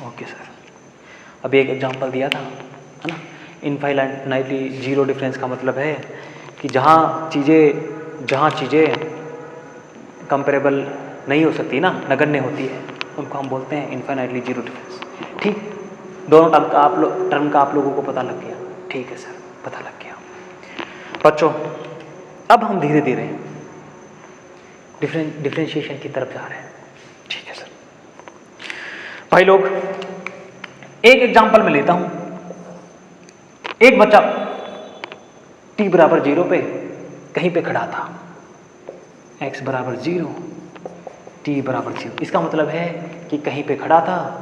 ओके सर, अभी एक एग्जांपल दिया था, है ना। इनफाइनाइटली जीरो डिफरेंस का मतलब है कि जहाँ चीज़ें कंपेरेबल नहीं हो सकती ना, नगण्य होती है, उनको हम बोलते हैं इनफाइनाइटली जीरो डिफरेंस। ठीक, दोनों टर्म का आप लोगों को पता लग गया। ठीक है सर, पता लग गया। बच्चों, अब हम धीरे धीरे डिफरेंशिएशन की तरफ जा रहे हैं। ठीक है सर। भाई लोग, एक एग्जांपल मैं लेता हूं। एक बच्चा t बराबर 0 पे कहीं पे खड़ा था, x बराबर 0, t बराबर 0। इसका मतलब है कि कहीं पे खड़ा था,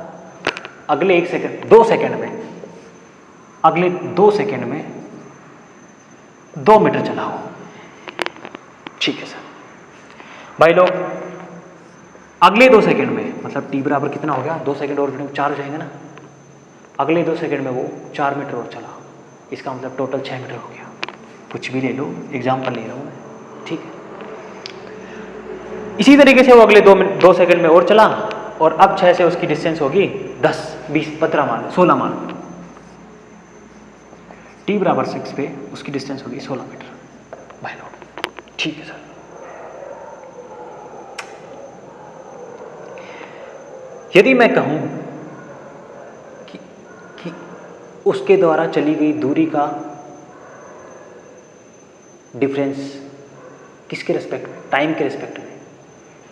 अगले 2 सेकंड में 2 मीटर चला हो। ठीक है सर। भाई लोग, अगले 2 सेकंड में, मतलब t बराबर कितना हो गया, 2 सेकंड और 4 हो जाएंगे ना, अगले 2 सेकंड में वो 4 मीटर और चला। इसका मतलब टोटल 6 मीटर हो गया। कुछ भी ले लो, एग्जाम्पल ले रहा हूँ मैं। ठीक है। इसी तरीके से वो अगले 2 सेकंड में और चला, और अब 6 से उसकी डिस्टेंस होगी 10, 20, 15 मान, 16 मान। t बराबर 6 पे उसकी डिस्टेंस होगी 16 मीटर। भाई लोग, ठीक है सर। यदि मैं कहूं कि उसके द्वारा चली गई दूरी का डिफरेंस किसके रिस्पेक्ट में, टाइम के रिस्पेक्ट में,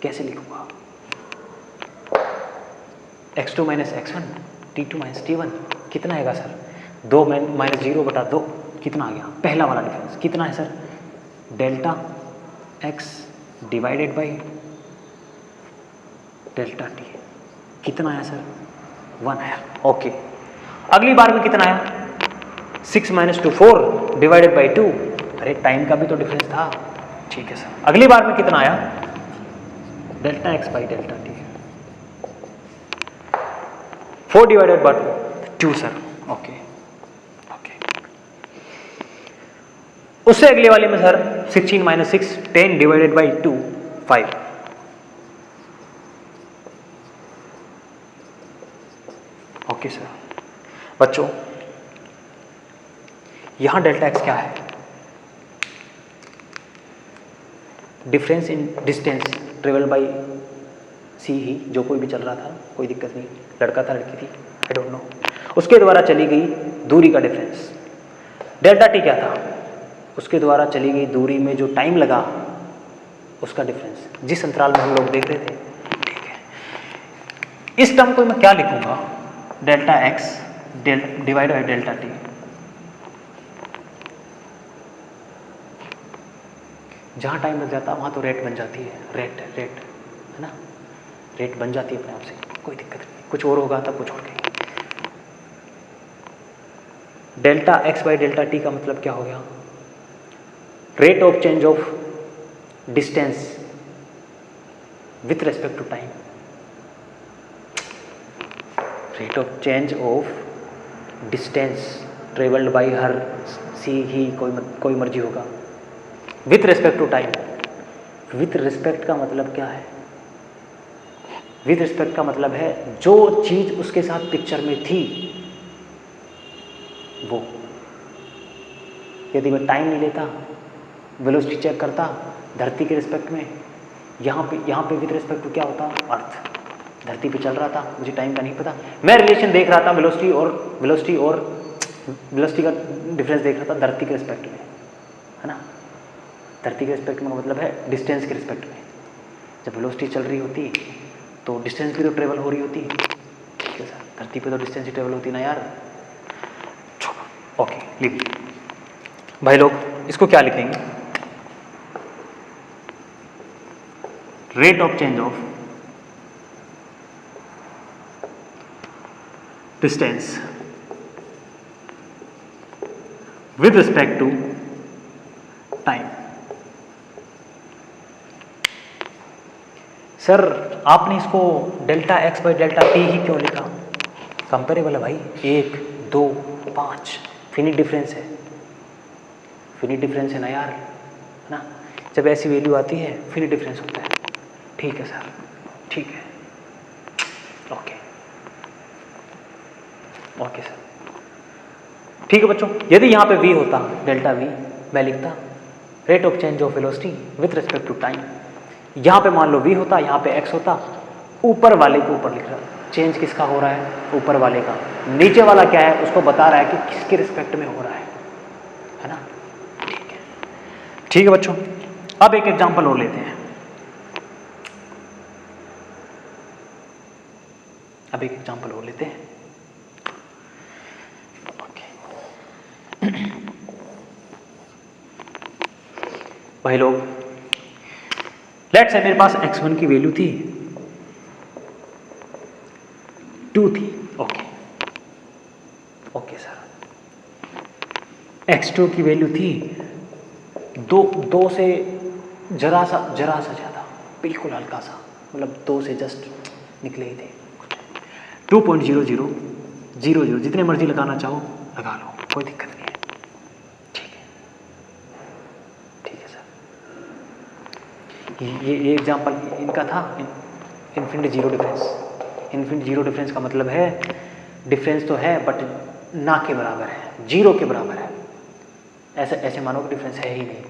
कैसे लिखूंगा? x2 minus x1, t2 minus t1 कितना आएगा सर? 2 माइनस 0 बटा 2 कितना आ गया? पहला वाला डिफरेंस कितना है sir? Delta x divided by delta t कितना आया सर? 1 आया। ओके। अगली बार में कितना आया? 6 माइनस 2 4 डिवाइडेड बाई 2। अरे टाइम का भी तो डिफरेंस था। ठीक है सर। अगली बार में कितना आया? Delta x by delta t 4 divided by 2 sir. Okay okay. उससे अगले वाले में sir 16 minus 6 10 divided by 2 5। Okay sir. बच्चों, यहां डेल्टा x क्या है? Difference in distance travel by सी ही, जो कोई भी चल रहा था, कोई दिक्कत नहीं, लड़का था लड़की थी, आई डोंट नो, उसके द्वारा चली गई दूरी का डिफरेंस। डेल्टा टी क्या था? उसके द्वारा चली गई दूरी में जो टाइम लगा उसका डिफरेंस, जिस अंतराल में हम लोग देख रहे थे। ठीक है। इस टर्म को मैं क्या लिखूंगा? Delta x divide by delta T. जहाँ टाइम लग जाता वहाँ तो रेट बन जाती है, रेट है ना, रेट बन जाती है अपने आप से, कोई दिक्कत नहीं। कुछ और होगा तब कुछ और कहेंगे। Delta x by delta t का मतलब क्या हो गया? Rate of change of distance with respect to time. Rate of change of distance travelled by हर सी ही, कोई मर्जी होगा, with respect to time. With respect का मतलब क्या है? विथ रिस्पेक्ट का मतलब है जो चीज उसके साथ पिक्चर में थी वो। यदि मैं टाइम नहीं लेता, वेलोसिटी चेक करता धरती के रिस्पेक्ट में, यहाँ पे विथ रिस्पेक्ट टू क्या होता? अर्थ। धरती पे चल रहा था, मुझे टाइम का नहीं पता, मैं रिलेशन देख रहा था वेलोसिटी का डिफरेंस देख रहा था धरती के रिस्पेक्ट में, है ना। धरती के रिस्पेक्ट में मतलब है डिस्टेंस के रिस्पेक्ट में। जब वेलोसिटी चल रही होती तो डिस्टेंस भी तो ट्रेवल हो रही होती। ठीक है सर, धरती पे तो डिस्टेंस ही ट्रेवल होती ना यार। ओके, लिख भाई लोग, इसको क्या लिखेंगे? Rate of change of distance with respect to time. Sir आपने इसको delta x by delta t ही क्यों लिखा? कंपेरेबल है भाई, 1 2 5 फिनिट डिफरेंस है, फिनिट डिफरेंस है ना यार, है ना। जब ऐसी वैल्यू आती है फिर डिफरेंस होता है। ठीक है सर, ठीक है, ओके ओके सर, ठीक है बच्चों। यदि यहाँ पे v होता, डेल्टा v, मैं लिखता rate of change of velocity with respect to time. यहाँ पे मान लो v होता, यहाँ पे x होता, ऊपर वाले को ऊपर लिख रहा, चेंज किसका हो रहा है, ऊपर वाले का, नीचे वाला क्या है उसको बता रहा है कि किसके रिस्पेक्ट में हो रहा है ना। ठीक है, ठीक है बच्चों। अब एक एग्जांपल और लेते हैं, अब एक एग्जांपल और लेते हैं। भाई लोग, लेट्स से मेरे पास x1 की वैल्यू थी 2 थी, ओके ओके सर। x2 की वैल्यू थी 2 से जरा सा ज़्यादा, बिल्कुल हल्का सा, मतलब 2 से जस्ट निकले ही थे। 2.0000, जितने मर्जी लगाना चाहो लगा लो, कोई दिक्कत नहीं है। ठीक है, ठीक है सर। ये एग्जांपल इनका था infinity zero difference. Infinity zero difference का मतलब है डिफरेंस तो है बट ना के बराबर है, जीरो के बराबर है। ऐसे मानो कि डिफरेंस है ही नहीं।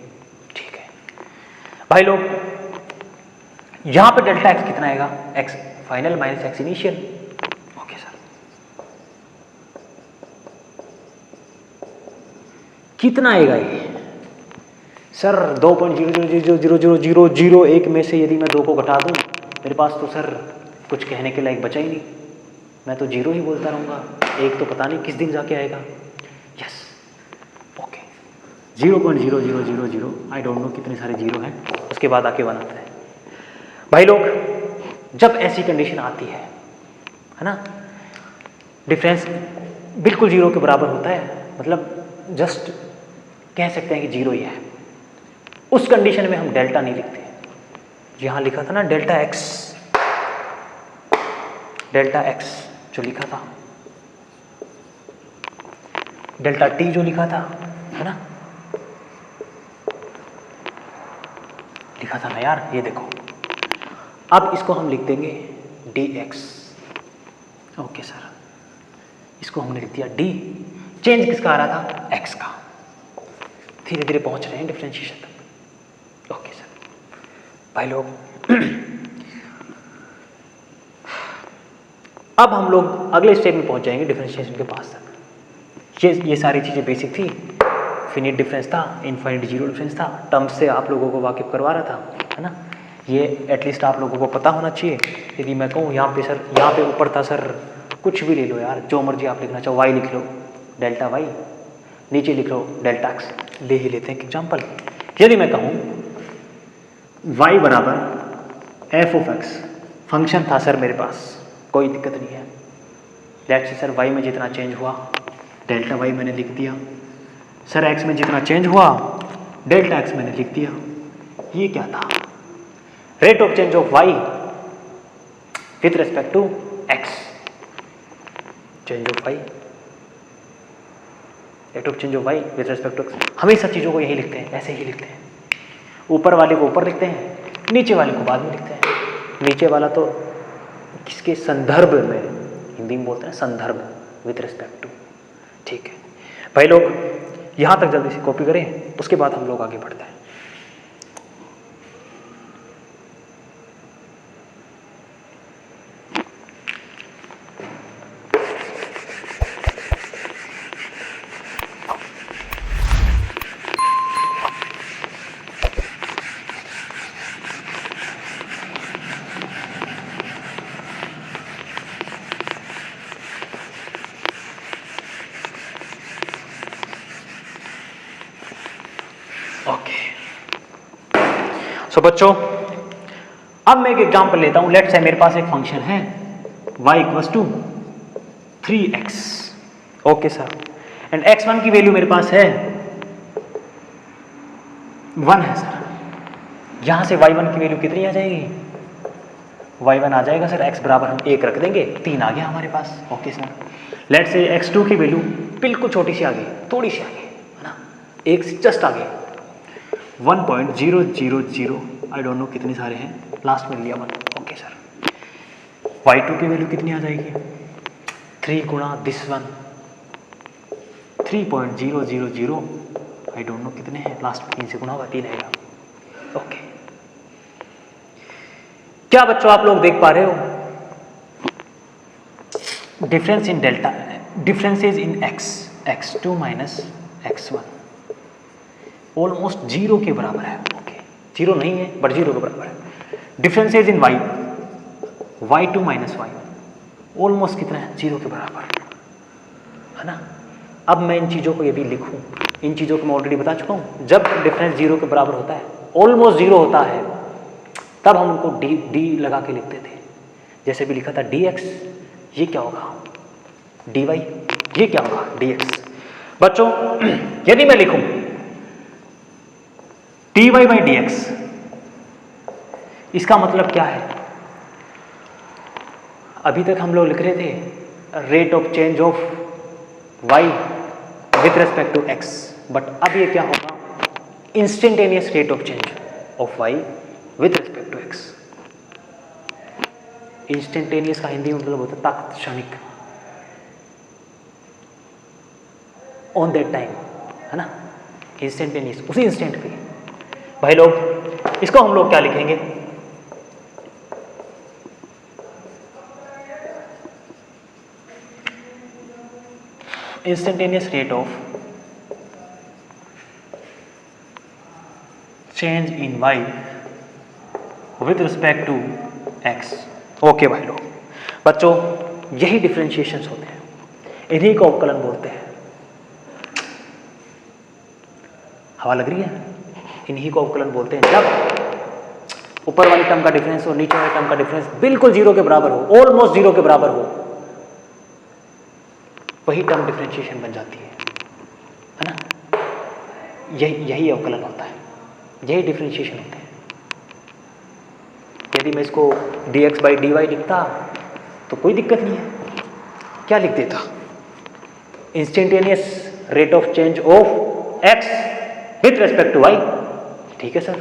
ठीक है भाई लोग, यहां पे डेल्टा एक्स कितना आएगा, x final minus x initial. Okay sir, कितना आएगा ये सर, 2.00000001 में से यदि मैं 2 को घटा दूं, मेरे पास तो सर कुछ कहने के लायक बचा ही नहीं, मैं तो जीरो ही बोलता रहूँगा। एक तो पता नहीं किस दिन जाके आएगा। Yes, okay, 0.0000, I don't know कितने सारे जीरो हैं, उसके बाद आके 1 आता है। भाई लोग, जब ऐसी कंडीशन आती है ना, डिफरेंस बिल्कुल जीरो के बराबर होता है, मतलब जस्ट कह सकते हैं कि जीरो ही है, उस कंडीशन में हम डेल्टा नहीं लिखते। यहाँ लिखा था ना डेल्टा एक्स जो लिखा था, डेल्टा टी जो लिखा था, है ना, लिखा था ना यार, ये देखो। अब इसको हम लिख देंगे dx। ओके सर, इसको हमने लिख दिया d, चेंज किसका आ रहा था, x का। धीरे धीरे पहुंच रहे हैं डिफरेंशिएशन तक। Okay sir. भाई लोग, अब हम लोग अगले स्टेप में पहुंच जाएंगे डिफरेंशिएशन के पास तक। ये सारी चीज़ें बेसिक थी। फिनिट डिफरेंस था, इनफाइनिट जीरो डिफरेंस था, टर्म्स से आप लोगों को वाकिफ करवा रहा था, है ना। ये एटलीस्ट आप लोगों को पता होना चाहिए। यदि मैं कहूँ यहाँ पे सर, यहाँ पे ऊपर था सर, कुछ भी ले लो यार, जो मर्जी आप लिखना चाहो, y लिख लो, डेल्टा वाई, नीचे लिख लो डेल्टा एक्स। ले ही लेते हैं एग्जाम्पल। यदि मैं कहूँ y बराबर एफ ऑफ एक्स, फंक्शन था सर मेरे पास, कोई दिक्कत नहीं है। लेट्स से सर y में जितना चेंज हुआ डेल्टा y मैंने लिख दिया, सर x में जितना चेंज हुआ डेल्टा x मैंने लिख दिया। ये क्या था, rate of change of y with respect to x, change of y, rate of change of y with respect to x। हमेशा चीज़ों को यही लिखते हैं, ऐसे ही लिखते हैं। ऊपर वाले को ऊपर लिखते हैं, नीचे वाले को बाद में लिखते हैं। नीचे वाला तो किसके संदर्भ में, हिंदी में बोलते हैं संदर्भ, विथ रिस्पेक्ट टू। ठीक है भाई लोग, यहाँ तक जल्दी से कॉपी करें, उसके बाद हम लोग आगे बढ़ते हैं। सो बच्चों, अब मैं एक एग्जांपल लेता हूं। लेट्स से मेरे पास एक फंक्शन है y equals to 3x। Okay sir, and x1 की वैल्यू मेरे पास है 1 है सर। यहां से y1 की वैल्यू कितनी आ जाएगी, y1 आ जाएगा सर x बराबर, हम 1 रख देंगे, 3 आ गया हमारे पास। Okay sir, let's say x2 की वैल्यू बिल्कुल छोटी सी आ गई, थोड़ी सी आ गई, है ना, 1 से जस्ट आ गई। 1.000 आई डोंट नो कितने सारे हैं, लास्ट में लिया 1। ओके सर, y2 की वैल्यू कितनी आ जाएगी? 3 गुणा this one 3.000 I don't know कितने हैं, लास्ट में 3 से गुणा होगा, 3 आएगा। ओके, क्या बच्चों आप लोग देख पा रहे हो? Difference in delta, differences in x2 minus x1 almost 0 के बराबर है। ओके, 0 नहीं है बट 0 के बराबर है। Differences in y2 minus y1 almost कितना है? 0 के बराबर है ना। अब मैं इन चीज़ों को यदि लिखूं, इन चीज़ों को मैं ऑलरेडी बता चुका हूं, जब डिफरेंस 0 के बराबर होता है, ऑलमोस्ट 0 होता है, तब हम उनको डी लगा के लिखते थे। जैसे भी लिखा था dx, ये क्या होगा? dy, ये क्या होगा? dx। बच्चों यदि मैं लिखूं dy बाई dx, इसका मतलब क्या है? अभी तक हम लोग लिख रहे थे rate of change of y with respect to x, but अब ये क्या होगा? Instantaneous rate of change of y with respect to x। Instantaneous का हिंदी में मतलब होता है तात्क्षणिक, ऑन दैट टाइम, है ना। इंस्टेंटेनियस, उसी इंस्टेंट पे। भाई लोग इसको हम लोग क्या लिखेंगे? Instantaneous rate of change in y with respect to x। Okay भाई लोग, बच्चों यही डिफरेंशिएशंस होते हैं, इन्हीं को अवकलन बोलते हैं। हवा लग रही है? इन्हीं को अवकलन बोलते हैं। जब ऊपर वाली टर्म का डिफरेंस और नीचे वाली टर्म का डिफरेंस बिल्कुल 0 के बराबर हो, ऑलमोस्ट 0 के बराबर हो, वही टर्म डिफरेंशिएशन बन जाती है ना। यही अवकलन होता है, यही डिफरेंशिएशन होते हैं। यदि मैं इसको dx बाई dy लिखता तो कोई दिक्कत नहीं है, क्या लिख देता? Instantaneous rate of change of x with respect to y। ठीक है सर,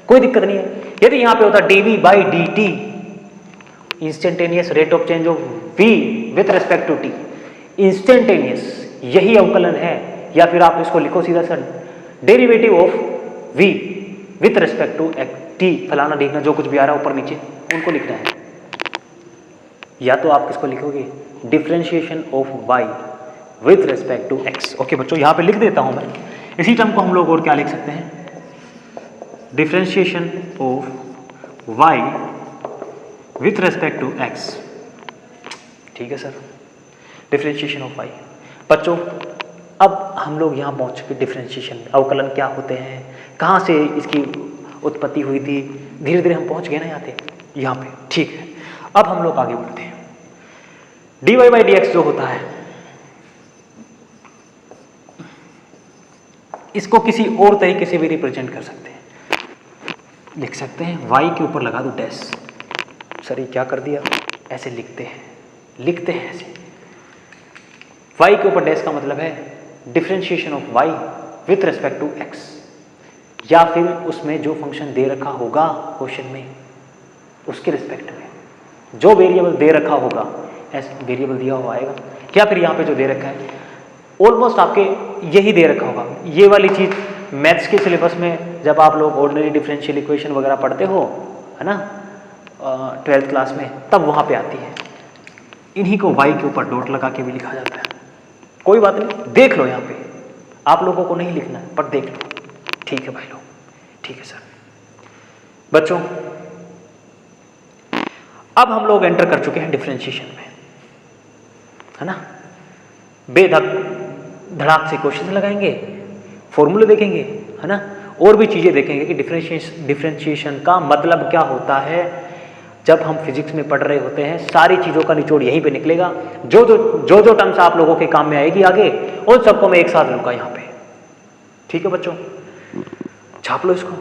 कोई दिक्कत नहीं है। यदि यहां पे होता dv by dt, instantaneous rate of change of v with respect to t, instantaneous यही अवकलन है। या फिर आप इसको लिखो सीधा sir, derivative of v with respect to t, फलाना देखना, जो कुछ भी आ रहा है ऊपर नीचे उनको लिखना है। या तो आप किसको लिखोगे? Differentiation of y with respect to x। Okay बच्चों, यहां पे लिख देता हूं मैं। इसी टर्म को हम लोग और क्या लिख सकते हैं? Differentiation of y with respect to x। ठीक है सर, डिफरेंशिएशन ऑफ y। बच्चों अब हम लोग यहाँ पहुँच चुके डिफरेंशिएशन, अवकलन क्या होते हैं, कहाँ से इसकी उत्पत्ति हुई थी, धीरे धीरे हम पहुँच गए ना यहाँ पे। ठीक है, अब हम लोग आगे बढ़ते हैं। dy बाई dx जो होता है, इसको किसी और तरीके से भी रिप्रेजेंट कर सकते हैं। लिख सकते हैं y के ऊपर लगा दो डैश। सर ये क्या कर दिया? ऐसे लिखते हैं ऐसे। y के ऊपर डैश का मतलब है differentiation of y with respect to x, या फिर उसमें जो फंक्शन दे रखा होगा क्वेश्चन में उसके रिस्पेक्ट में जो वेरिएबल दे रखा होगा, ऐसे वेरिएबल दिया हुआ आएगा, या फिर यहाँ पे जो दे रखा है ऑलमोस्ट आपके यही दे रखा होगा। ये वाली चीज़ मैथ्स के सिलेबस में जब आप लोग ऑर्डिनरी डिफरेंशियल इक्वेशन वगैरह पढ़ते हो, है ना, 12th क्लास में, तब वहाँ पे आती है। इन्हीं को y के ऊपर डॉट लगा के भी लिखा जाता है। कोई बात नहीं, देख लो, यहाँ पे आप लोगों को नहीं लिखना है पर देख लो। ठीक है भाई लोग, ठीक है सर। बच्चों अब हम लोग एंटर कर चुके हैं डिफरेंशिएशन में, है ना। धड़ाक से क्वेश्चन लगाएंगे, फॉर्मूले देखेंगे, है ना, और भी चीज़ें देखेंगे कि डिफरेंशिएशन का मतलब क्या होता है। जब हम फिजिक्स में पढ़ रहे होते हैं सारी चीज़ों का निचोड़ यहीं पे निकलेगा। जो टर्म्स आप लोगों के काम में आएगी आगे, उन सबको मैं एक साथ लूँगा यहाँ पे। ठीक है बच्चों, छाप लो इसको।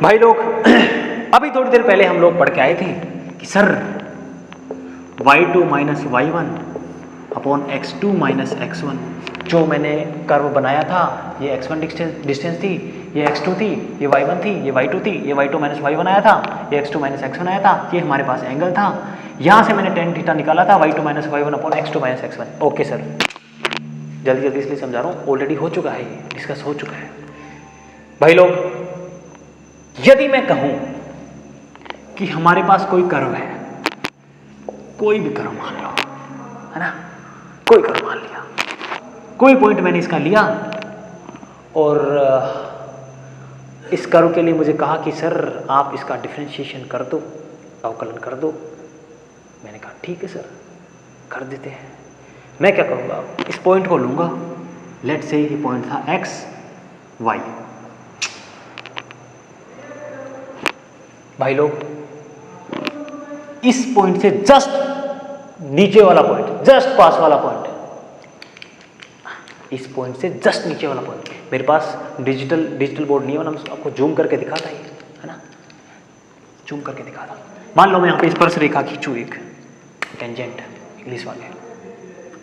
भाई लोग अभी थोड़ी देर पहले हम लोग पढ़ के आए थे कि sir y2 minus y1 upon x2 minus x1, जो मैंने कर्व बनाया था ये x1 डिस्टेंस थी, ये x2 थी, ये y1 थी, ये y2 थी, ये y2 माइनस y1 आया था, ये x2 माइनस x1 आया था, ये हमारे पास एंगल था, यहाँ से मैंने tan थीटा निकाला था y2 minus y1 upon x2 minus x1। Okay sir, जल्दी जल्दी इसलिए समझा रहा हूँ, ऑलरेडी हो चुका है, ये डिस्कस हो चुका है। भाई लोग यदि मैं कहूँ कि हमारे पास कोई कर्व है, कोई भी कर्व मान लो, है ना, कोई कर्व मान लिया, कोई पॉइंट मैंने इसका लिया और इस कर्व के लिए मुझे कहा कि सर आप इसका डिफरेंशिएशन कर दो, अवकलन कर दो। मैंने कहा ठीक है सर, कर देते हैं। मैं क्या करूँगा, इस पॉइंट को लूँगा, लेट से ये पॉइंट था x y। भाई लोग इस पॉइंट से जस्ट नीचे वाला पॉइंट, जस्ट पास वाला पॉइंट, इस पॉइंट से जस्ट नीचे वाला पॉइंट, मेरे पास डिजिटल बोर्ड नहीं है, वरना मैं आपको जूम करके दिखाता है ना, जूम करके दिखाता। मान लो मैं यहाँ पे स्पर्श रेखा खींचूँ, एक टेंजेंट इंग्लिश वाले, है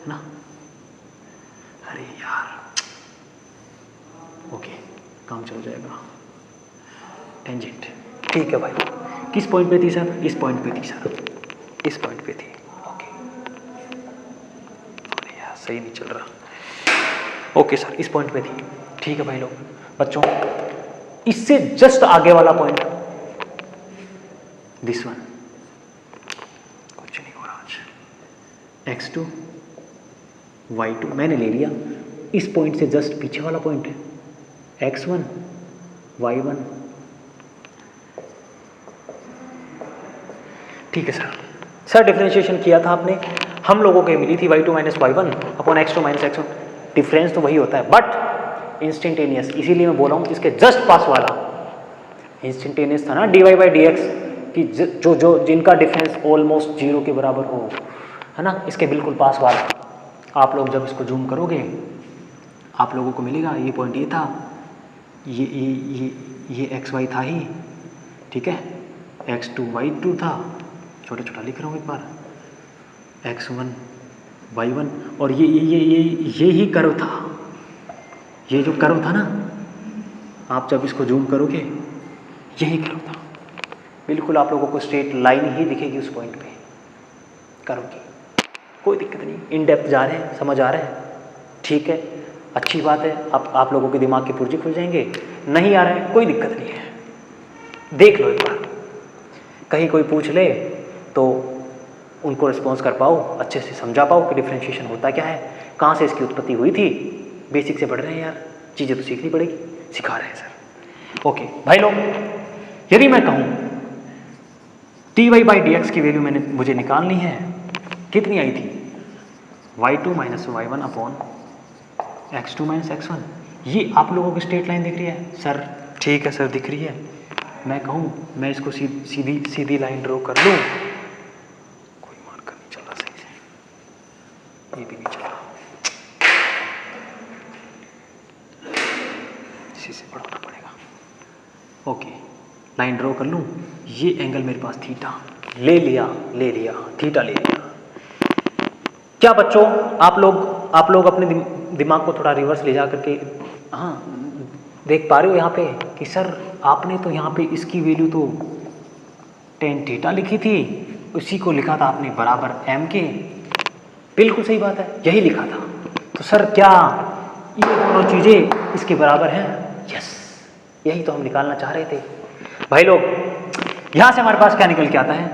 ना, अरे यार, ओके काम चल जाएगा। टेंजेंट, ठीक है भाई, किस पॉइंट पे थी सर? इस पॉइंट पे थी सर, इस पॉइंट पे थी। ओके, अरे यार सही नहीं चल रहा। ओके सर, इस पॉइंट पे थी, ठीक है भाई लोग। बच्चों इससे जस्ट आगे वाला पॉइंट, दिस वन, कुछ नहीं हो रहा आज। x2 y2 मैंने ले लिया, इस पॉइंट से जस्ट पीछे वाला पॉइंट है x1 y1, ठीक है सर। सर डिफरेंशिएशन किया था आपने, हम लोगों को मिली थी y2 minus y1 upon x2 minus x1। Difference तो वही होता है बट इंस्टेंटेनियस, इसीलिए मैं बोला हूँ इसके जस्ट पास वाला इंस्टेंटेनियस था ना, dy बाई डी एक्स की जो जिनका डिफरेंस ऑलमोस्ट 0 के बराबर हो, है ना, इसके बिल्कुल पास वाला। आप लोग जब इसको जूम करोगे आप लोगों को मिलेगा ये पॉइंट, ये था, ये एक्स वाई था ही, ठीक है, x2 y2 था, छोटा छोटा लिख रहा हूँ एक बार, x1 y1, और ये ही कर्व था, ये जो कर्व था ना, आप जब इसको जूम करोगे यही कर्व था, बिल्कुल आप लोगों को स्ट्रेट लाइन ही दिखेगी उस पॉइंट पे कर्व की। कोई दिक्कत नहीं, इन डेप्थ जा रहे हैं, समझ आ रहे हैं, ठीक है, अच्छी बात है। आप लोगों के दिमाग के पुर्जे खुल जाएंगे। नहीं आ रहा है कोई दिक्कत नहीं है, देख लो एक बार, कहीं कोई पूछ ले तो उनको रिस्पॉन्स कर पाओ, अच्छे से समझा पाओ कि डिफरेंशिएशन होता क्या है, कहाँ से इसकी उत्पत्ति हुई थी। बेसिक से पढ़ रहे हैं यार, चीज़ें तो सीखनी पड़ेगी, सिखा रहे हैं सर। ओके भाई लोग, यदि मैं कहूँ T Y by D X की वैल्यू मुझे निकालनी है, कितनी आई थी, y2 minus y1 upon x2 minus x1। ये आप लोगों की स्ट्रेट लाइन दिख रही है सर? ठीक है सर, दिख रही है। मैं कहूँ मैं इसको सीधी लाइन ड्रॉ कर लूँ, कोई मार्कर नहीं चल रहा सही से, ये भी नहीं चल रहा, इसी से बढ़ाना पड़ेगा। ओके, लाइन ड्रॉ कर लूँ, ये एंगल मेरे पास थीटा ले लिया, थीटा ले लिया। क्या बच्चों आप लोग अपने दिमाग को थोड़ा रिवर्स ले जा करके, हाँ, देख पा रहे हो यहाँ पे कि सर आपने तो यहाँ पे इसकी वैल्यू तो टेन थीटा लिखी थी, उसी को लिखा था आपने बराबर m के। बिल्कुल सही बात है, यही लिखा था। तो सर क्या ये दोनों चीज़ें इसके बराबर हैं? यस, यही तो हम निकालना चाह रहे थे। भाई लोग यहाँ से हमारे पास क्या निकल के आता है,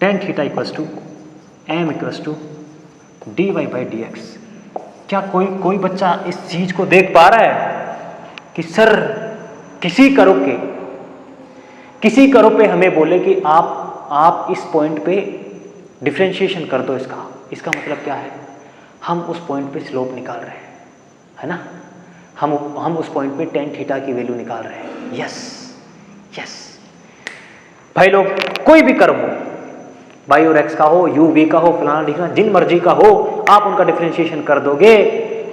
tan theta equals to m equals to D Y by D X. क्या कोई बच्चा इस चीज़ को देख पा रहा है कि सर किसी कर्व पे हमें बोले कि आप इस पॉइंट पे डिफरेंशिएशन कर दो इसका मतलब क्या है, हम उस पॉइंट पे स्लोप निकाल रहे हैं, है ना, हम उस पॉइंट पे टेन थीटा की वैल्यू निकाल रहे हैं। यस भाई लोग, कोई भी कर्व हो, y और x का हो, u v का हो, फलाना लिखना, जिन मर्जी का हो, आप उनका डिफरेंशिएशन कर दोगे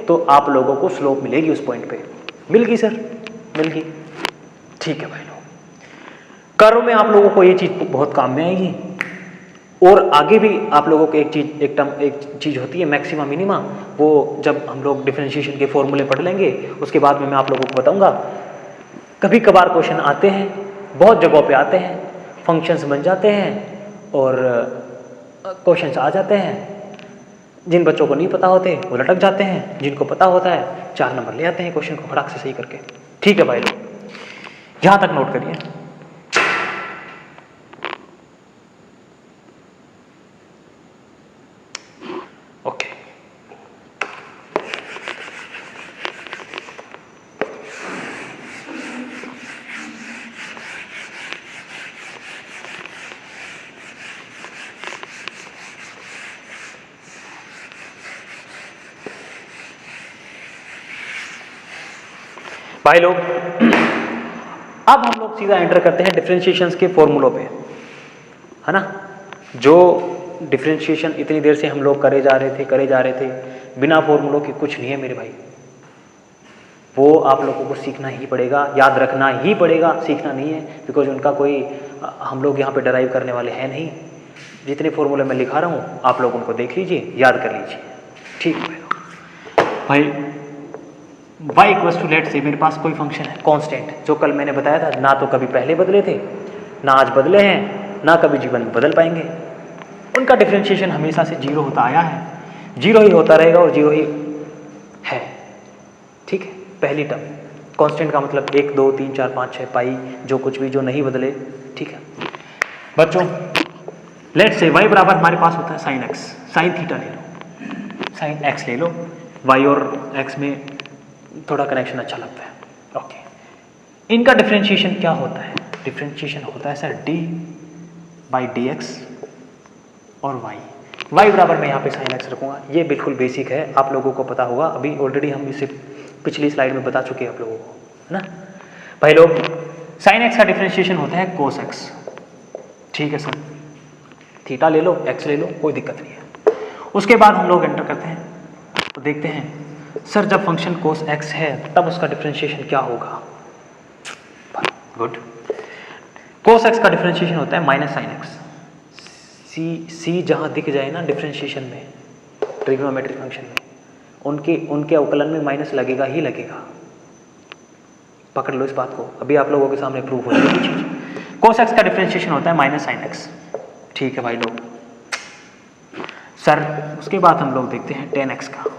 तो आप लोगों को स्लोप मिलेगी उस पॉइंट पे। मिल गई सर? मिल गई, ठीक है भाई लोग, कर्व में आप लोगों को ये चीज़ बहुत काम में आएगी, और आगे भी आप लोगों को एक चीज़ होती है मैक्सिमा मिनिमा, वो जब हम लोग डिफरेंशिएशन के फॉर्मूले पढ़ लेंगे उसके बाद में मैं आप लोगों को बताऊंगा। कभी कभार क्वेश्चन आते हैं, बहुत जगहों पे आते हैं, फंक्शंस बन जाते हैं और क्वेश्चंस आ जाते हैं। जिन बच्चों को नहीं पता होते वो लटक जाते हैं, जिनको पता होता है 4 नंबर ले आते हैं क्वेश्चन को खड़ाक से सही करके। ठीक है भाई लोग, यहाँ तक नोट करिए। ओके, भाई लोग अब हम लोग सीधा एंटर करते हैं डिफरेंशिएशंस के फॉर्मूलों पे, है ना। जो डिफरेंशिएशन इतनी देर से हम लोग करे जा रहे थे बिना फॉर्मूलों के कुछ नहीं है मेरे भाई। वो आप लोगों को सीखना ही पड़ेगा, याद रखना ही पड़ेगा, सीखना नहीं है, बिकॉज उनका कोई हम लोग यहाँ पे डराइव करने वाले हैं नहीं। जितने फॉर्मूले मैं लिखा रहा हूँ आप लोग उनको देख लीजिए, याद कर लीजिए। ठीक है भाई, y इक्वल्स टू लेट से मेरे पास कोई फंक्शन है कांस्टेंट, जो कल मैंने बताया था, ना तो कभी पहले बदले थे, ना आज बदले हैं, ना कभी जीवन में बदल पाएंगे। उनका डिफरेंशिएशन हमेशा से 0 होता आया है, 0 ही होता रहेगा और 0 ही है। ठीक है, पहली टर्म कांस्टेंट का मतलब 1 2 3 4 5 6 पाई, जो कुछ भी जो नहीं बदले। ठीक है बच्चों, लेट से y बराबर हमारे पास होता है साइन x, साइन थीटा ले लो, साइन x ले लो। y और x में थोड़ा कनेक्शन अच्छा लगता है। ओके, इनका डिफरेंशिएशन क्या होता है? डिफरेंशिएशन होता है sir d by D x और y बराबर मैं यहाँ पे साइन x रखूँगा। ये बिल्कुल बेसिक है, आप लोगों को पता होगा, अभी ऑलरेडी हम इसे पिछली स्लाइड में बता चुके हैं आप लोगों को, है ना भाई लोग। साइन x का डिफरेंशिएशन होता है कोस x। ठीक है सर, थीटा ले लो, x ले लो, कोई दिक्कत नहीं है। उसके बाद हम लोग एंटर करते हैं तो देखते हैं सर जब फंक्शन कोस x है तब उसका डिफरेंशिएशन क्या होगा। गुड, कोस x का डिफरेंशिएशन होता है माइनस साइन x। सी जहाँ दिख जाए ना डिफरेंशिएशन में, ट्रिग्नोमेट्रिक फंक्शन में, उनके अवकलन में माइनस लगेगा ही लगेगा। पकड़ लो इस बात को, अभी आप लोगों के सामने प्रूफ हो जाएगी चीज। कोस x का डिफरेंशिएशन होता है माइनस साइन x। ठीक है भाई लोग, सर उसके बाद हम लोग देखते हैं टेन x का।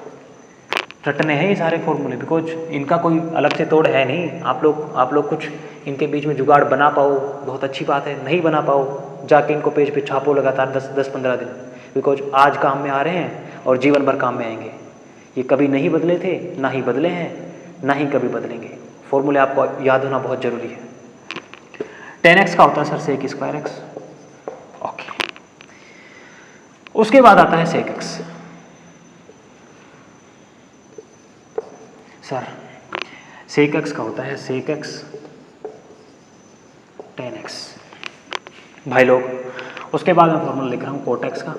रटने हैं ये सारे फॉर्मूले, बिकॉज इनका कोई अलग से तोड़ है नहीं। आप लोग कुछ इनके बीच में जुगाड़ बना पाओ बहुत अच्छी बात है, नहीं बना पाओ जाके इनको पेज पे छापो लगातार 10-15 दिन, बिकॉज आज काम में आ रहे हैं और जीवन भर काम में आएंगे। ये कभी नहीं बदले थे, ना ही बदले हैं, ना ही कभी बदलेंगे। फॉर्मूले आपको याद होना बहुत जरूरी है। टेन x का होता है sir sec square x। Okay, उसके बाद आता है sec x। Sir sec x का होता है सेक x टेन x। भाई लोग उसके बाद मैं फॉर्मूला लिख रहा हूँ कोट x का,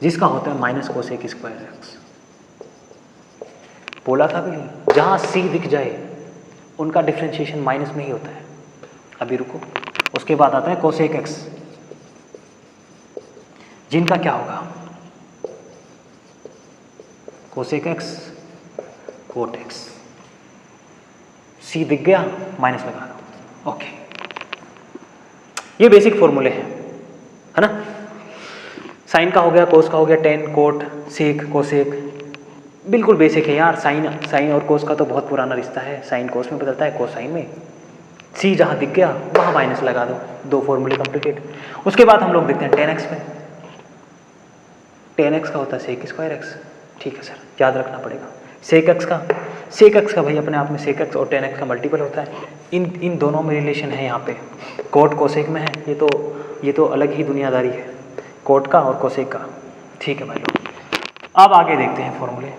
जिसका होता है माइनस कोसेक स्क्वायर x। बोला था भी नहीं, जहाँ c दिख जाए उनका डिफरेंशिएशन माइनस में ही होता है। अभी रुको, उसके बाद आता है कोसेक x, जिनका क्या होगा cosec x cot x। c दिख गया, माइनस लगा दो। ओके, ये बेसिक फॉर्मूले हैं, है ना। साइन का हो गया, कोस का हो गया, टेन, कोट, सेक, कोसेक, बिल्कुल बेसिक है यार। साइन और कोस का तो बहुत पुराना रिश्ता है, साइन कोस में बदलता है, कोस साइन में। सी जहाँ दिख गया वहाँ माइनस लगा दो, 2 फॉर्मूले कंप्लीटेड। उसके बाद हम लोग देखते हैं टेन एक्स में। टेन एक्स का होता है सेक स्क्वायर एक्स। ठीक है सर, याद रखना पड़ेगा। सेक एक्स का भाई अपने आप में सेक एक्स और टेन एक्स का मल्टीपल होता है। इन दोनों में रिलेशन है यहाँ पे, कोट कोसेक में है। ये तो अलग ही दुनियादारी है, कोट का और कोसेक का। ठीक है भाई लोग, अब आगे देखते हैं फॉर्मूले।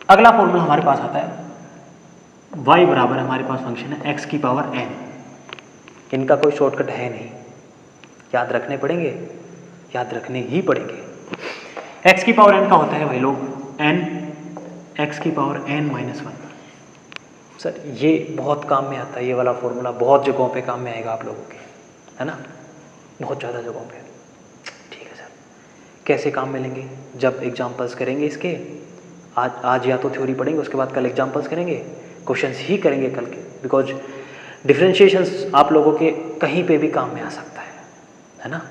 अगला फॉर्मूला हमारे पास आता है y बराबर हमारे पास फंक्शन है x की पावर n। इनका कोई शॉर्टकट है नहीं, याद रखने पड़ेंगे, याद रखने ही पड़ेंगे। x की पावर n का होता है भाई लोग n, x की पावर n-1। सर ये बहुत काम में आता है, ये वाला फॉर्मूला बहुत जगहों पे काम में आएगा आप लोगों के, है ना, बहुत ज़्यादा जगहों पे। ठीक है सर, कैसे काम में लेंगे? जब एग्जाम्पल्स करेंगे इसके, आज या तो थ्योरी पढ़ेंगे, उसके बाद कल एग्जाम्पल्स करेंगे, क्वेश्चंस ही करेंगे कल के, बिकॉज डिफरेंशिएशंस आप लोगों के कहीं पे भी काम में आ सकता है ना।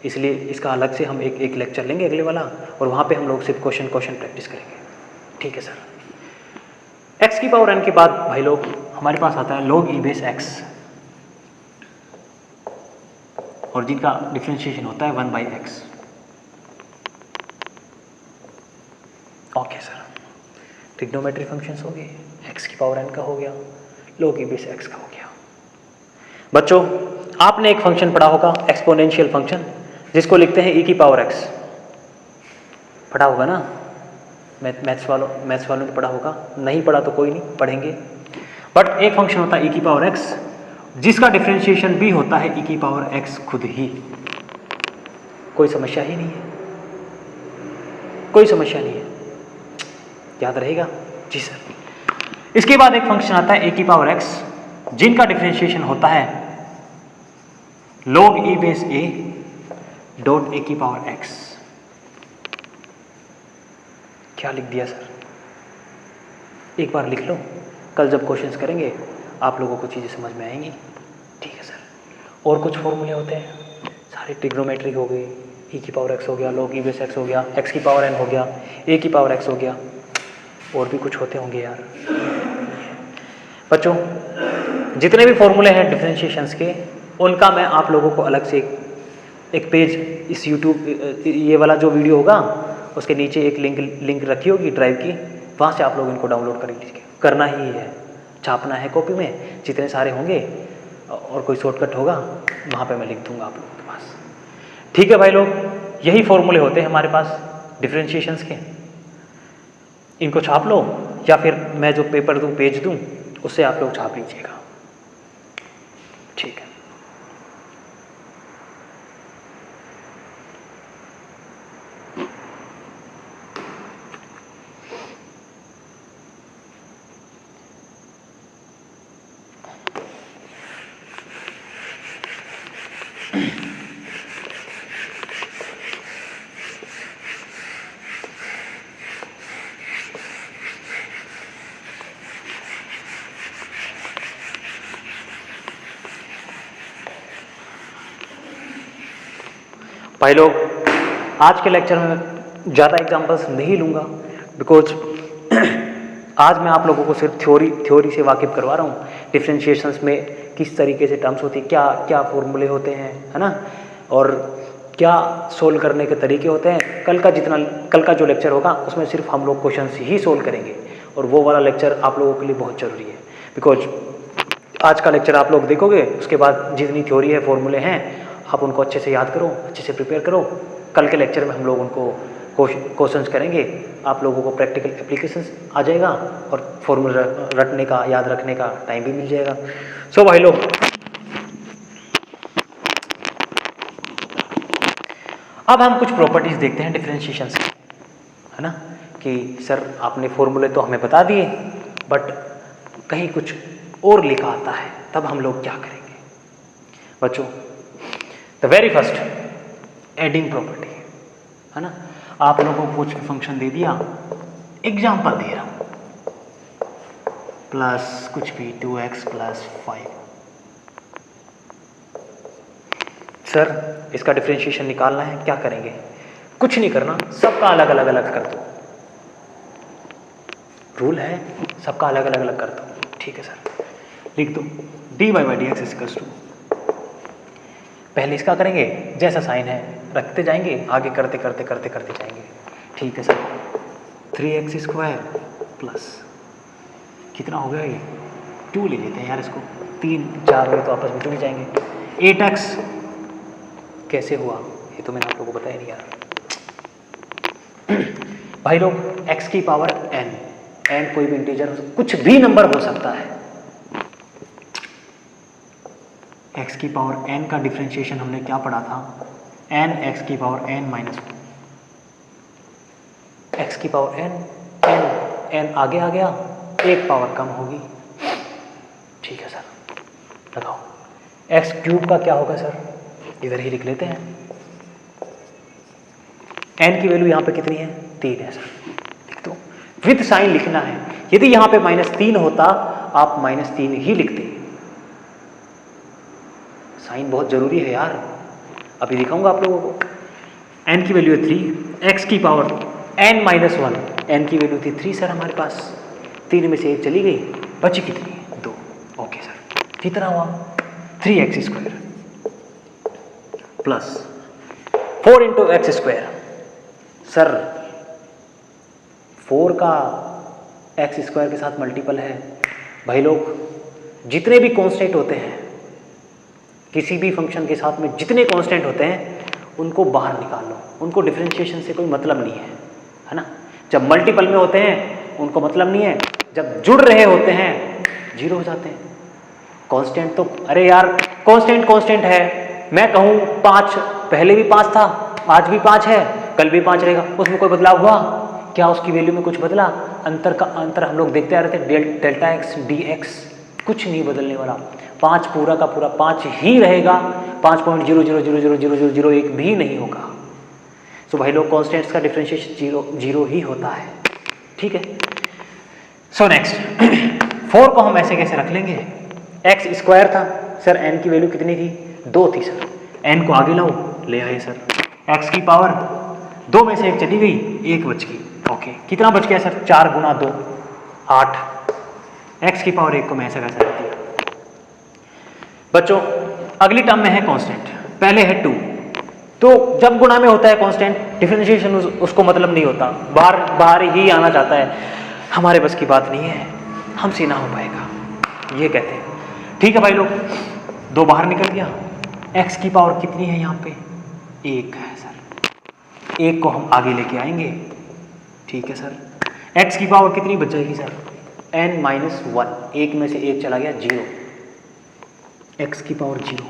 इसलिए इसका अलग से हम एक लेक्चर लेंगे अगले वाला, और वहाँ पे हम लोग सिर्फ क्वेश्चन प्रैक्टिस करेंगे। ठीक है सर। एक्स की पावर एन के बाद भाई लोग हमारे पास आता है log e बेस एक्स, और जिनका डिफरेंशिएशन होता है 1/x। Okay sir, trigonometry functions हो गए, एक्स की पावर एन का हो गया, log e बेस एक्स का हो गया। बच्चों आपने एक फंक्शन पढ़ा होगा एक्सपोनेंशियल फंक्शन, जिसको लिखते हैं e की पावर x, पढ़ा होगा ना, मैथ्स वालों ने पढ़ा होगा, नहीं पढ़ा तो कोई नहीं, पढ़ेंगे। बट एक फंक्शन होता है e की पावर x, जिसका डिफरेंशिएशन भी होता है e की पावर x खुद ही। कोई समस्या ही नहीं है, कोई समस्या नहीं है, याद रहेगा जी सर। इसके बाद एक फंक्शन आता है a की पावर x, जिनका डिफरेंशिएशन होता है log e base a dot a की पावर x। क्या लिख दिया सर, एक बार लिख लो, कल जब क्वेश्चंस करेंगे आप लोगों को चीज़ें समझ में आएंगी। ठीक है सर। और कुछ फॉर्मूले होते हैं सारे, ट्रिग्नोमेट्रिक हो गए, e की पावर x हो गया, log e बेस x हो गया, x की पावर n हो गया, a की पावर x हो गया, और भी कुछ होते होंगे यार। बच्चों जितने भी फॉर्मूले हैं डिफरेंशिएशंस के, उनका मैं आप लोगों को अलग से एक पेज, इस यूट्यूब ये वाला जो वीडियो होगा उसके नीचे एक लिंक रखी होगी ड्राइव की, वहाँ से आप लोग इनको डाउनलोड कर लीजिए। करना ही है, छापना है कॉपी में, जितने सारे होंगे, और कोई शॉर्टकट होगा वहाँ पे मैं लिख दूंगा आप लोगों के पास। ठीक है भाई लोग, यही फॉर्मूले होते हैं हमारे पास डिफरेंशिएशंस के, इनको छाप लो, या फिर मैं जो पेपर दूँ, पेज दूँ, उससे आप लोग छाप लीजिएगा। ठीक है। भाई लोग आज के लेक्चर में ज़्यादा एग्जांपल्स नहीं लूँगा, बिकॉज आज मैं आप लोगों को सिर्फ थ्योरी से वाकिफ़ करवा रहा हूँ, डिफरेंशिएशंस में किस तरीके से टर्म्स होती है, क्या क्या फॉर्मूले होते हैं, है ना, और क्या सोल्व करने के तरीके होते हैं। कल का जो लेक्चर होगा उसमें सिर्फ हम लोग क्वेश्चंस ही सोल्व करेंगे, और वो वाला लेक्चर आप लोगों के लिए बहुत ज़रूरी है, बिकॉज आज का लेक्चर आप लोग देखोगे, उसके बाद जितनी थ्योरी है, फॉर्मूले हैं, आप उनको अच्छे से याद करो, अच्छे से प्रिपेयर करो। कल के लेक्चर में हम लोग उनको क्वेश्चंस करेंगे, आप लोगों को प्रैक्टिकल एप्लीकेशंस आ जाएगा, और फॉर्मूला रटने का, याद रखने का टाइम भी मिल जाएगा। सो भाई लोग अब हम कुछ प्रॉपर्टीज़ देखते हैं डिफरेंशिएशंस की, है ना, कि सर आपने फॉर्मूले तो हमें बता दिए, बट कहीं कुछ और लिखा आता है, तब हम लोग क्या करेंगे। बच्चों the very first adding property, है ना, आप लोगों को कुछ फंक्शन दे दिया, एग्जाम्पल दे रहा हूँ, प्लस कुछ भी 2x + 5। सर इसका डिफरेंशिएशन निकालना है, क्या करेंगे? कुछ नहीं करना, सबका अलग अलग कर दो, रूल है, सबका अलग अलग कर दो। ठीक है सर, लिख दो dy/dx = पहले इसका करेंगे, जैसा साइन है रखते जाएंगे, आगे करते जाएंगे। ठीक है सर, 3x² प्लस कितना हो गया ये, 2 ले लेते हैं यार इसको, 3 4 हुए तो आपस में जुड़ जाएंगे। 8x कैसे हुआ ये तो मैंने आप लोगों को बताया नहीं यार। भाई लोग x की पावर n कोई भी इंटीजर, कुछ भी नंबर हो सकता है। x की पावर n का डिफरेंशिएशन हमने क्या पढ़ा था, n x की पावर n - 1, x की पावर n आगे आ गया, एक पावर कम होगी, लगाओ। एक्स क्यूब का क्या होगा सर, इधर ही लिख लेते हैं। एन की वैल्यू यहाँ पे कितनी है, 3 है सर, लिख दो। विद साइन लिखना है, यदि यहाँ पे -3 होता आप -3 ही लिखते। साइन बहुत जरूरी है यार, अभी दिखाऊंगा आप लोगों को। एन की वैल्यू है 3, एक्स की पावर n-1, एन की वैल्यू थी 3 सर हमारे पास, 3 में से 1 चली गई, बची कितनी, 2। ओके सर, कितना हुआ 3x² plus 4 into x²। Sir 4 का x² के साथ मल्टीपल है। भाई लोग, जितने भी कांस्टेंट होते हैं किसी भी फंक्शन के साथ में, जितने कांस्टेंट होते हैं उनको बाहर निकाल लो, उनको डिफरेंशिएशन से कोई मतलब नहीं है ना। जब मल्टीपल में होते हैं उनको मतलब नहीं है, जब जुड़ रहे होते हैं 0 हो जाते हैं। कांस्टेंट तो अरे यार कांस्टेंट है, मैं कहूँ 5, पहले भी 5 था, आज भी 5 है, कल भी 5 रहेगा, उसमें कोई बदलाव हुआ क्या, उसकी वैल्यू में कुछ बदला? अंतर हम लोग देखते आ रहे थे, डेल्टा x dx, कुछ नहीं बदलने वाला। 5 पूरा का पूरा 5 ही रहेगा, 5.00000001 भी नहीं होगा। तो भाई लोग कांस्टेंट्स का डिफरेंशिएशन 0 ही होता है, ठीक है। सो नेक्स्ट 4 को हम ऐसे कैसे रख लेंगे, x² था सर, n की वैल्यू कितनी थी, 2 थी सर, n को आगे लाओ, ले आए सर, x की पावर 2 में से 1 चली गई, 1 बच गई। ओके, कितना बच गया सर, 4 गुना 2 8, x की पावर 1 को मैं ऐसा कैसे रख दिया। बच्चों अगली टर्म में है कांस्टेंट, पहले है 2, तो जब गुणा में होता है कांस्टेंट डिफरेंशिएशन उसको मतलब नहीं होता, बाहर ही आना चाहता है, हमारे बस की बात नहीं है, हमसे ना हो पाएगा, ये कहते हैं। ठीक है भाई लोग, 2 बाहर निकल गया, x की पावर कितनी है यहाँ पे, 1 है सर, 1 को हम आगे लेके आएंगे, ठीक है सर। x की पावर कितनी बच जाएगी सर, n-1, 1 में से 1 चला गया 0, x की पावर 0,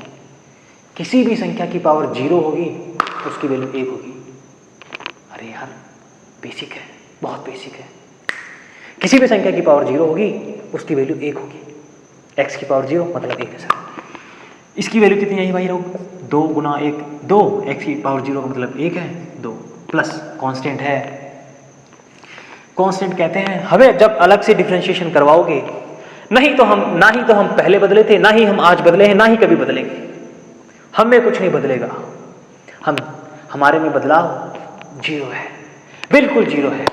किसी भी संख्या की पावर 0 होगी उसकी वैल्यू 1 होगी। अरे यार बेसिक है, बहुत बेसिक है, किसी भी संख्या की पावर 0 होगी उसकी वैल्यू 1 होगी, x की पावर 0 मतलब 1 है सर। इसकी वैल्यू कितनी आई भाई लोग, 2 गुना 1 2, x की पावर 0 का मतलब 1 है, 2 प्लस कांस्टेंट है। कांस्टेंट कहते हैं हमें जब अलग से डिफरेंशिएशन करवाओगे, ना ही तो हम पहले बदले थे, ना ही हम आज बदले हैं, ना ही कभी बदलेंगे, हमें कुछ नहीं बदलेगा, हमारे में बदलाव 0 है, बिल्कुल 0 है।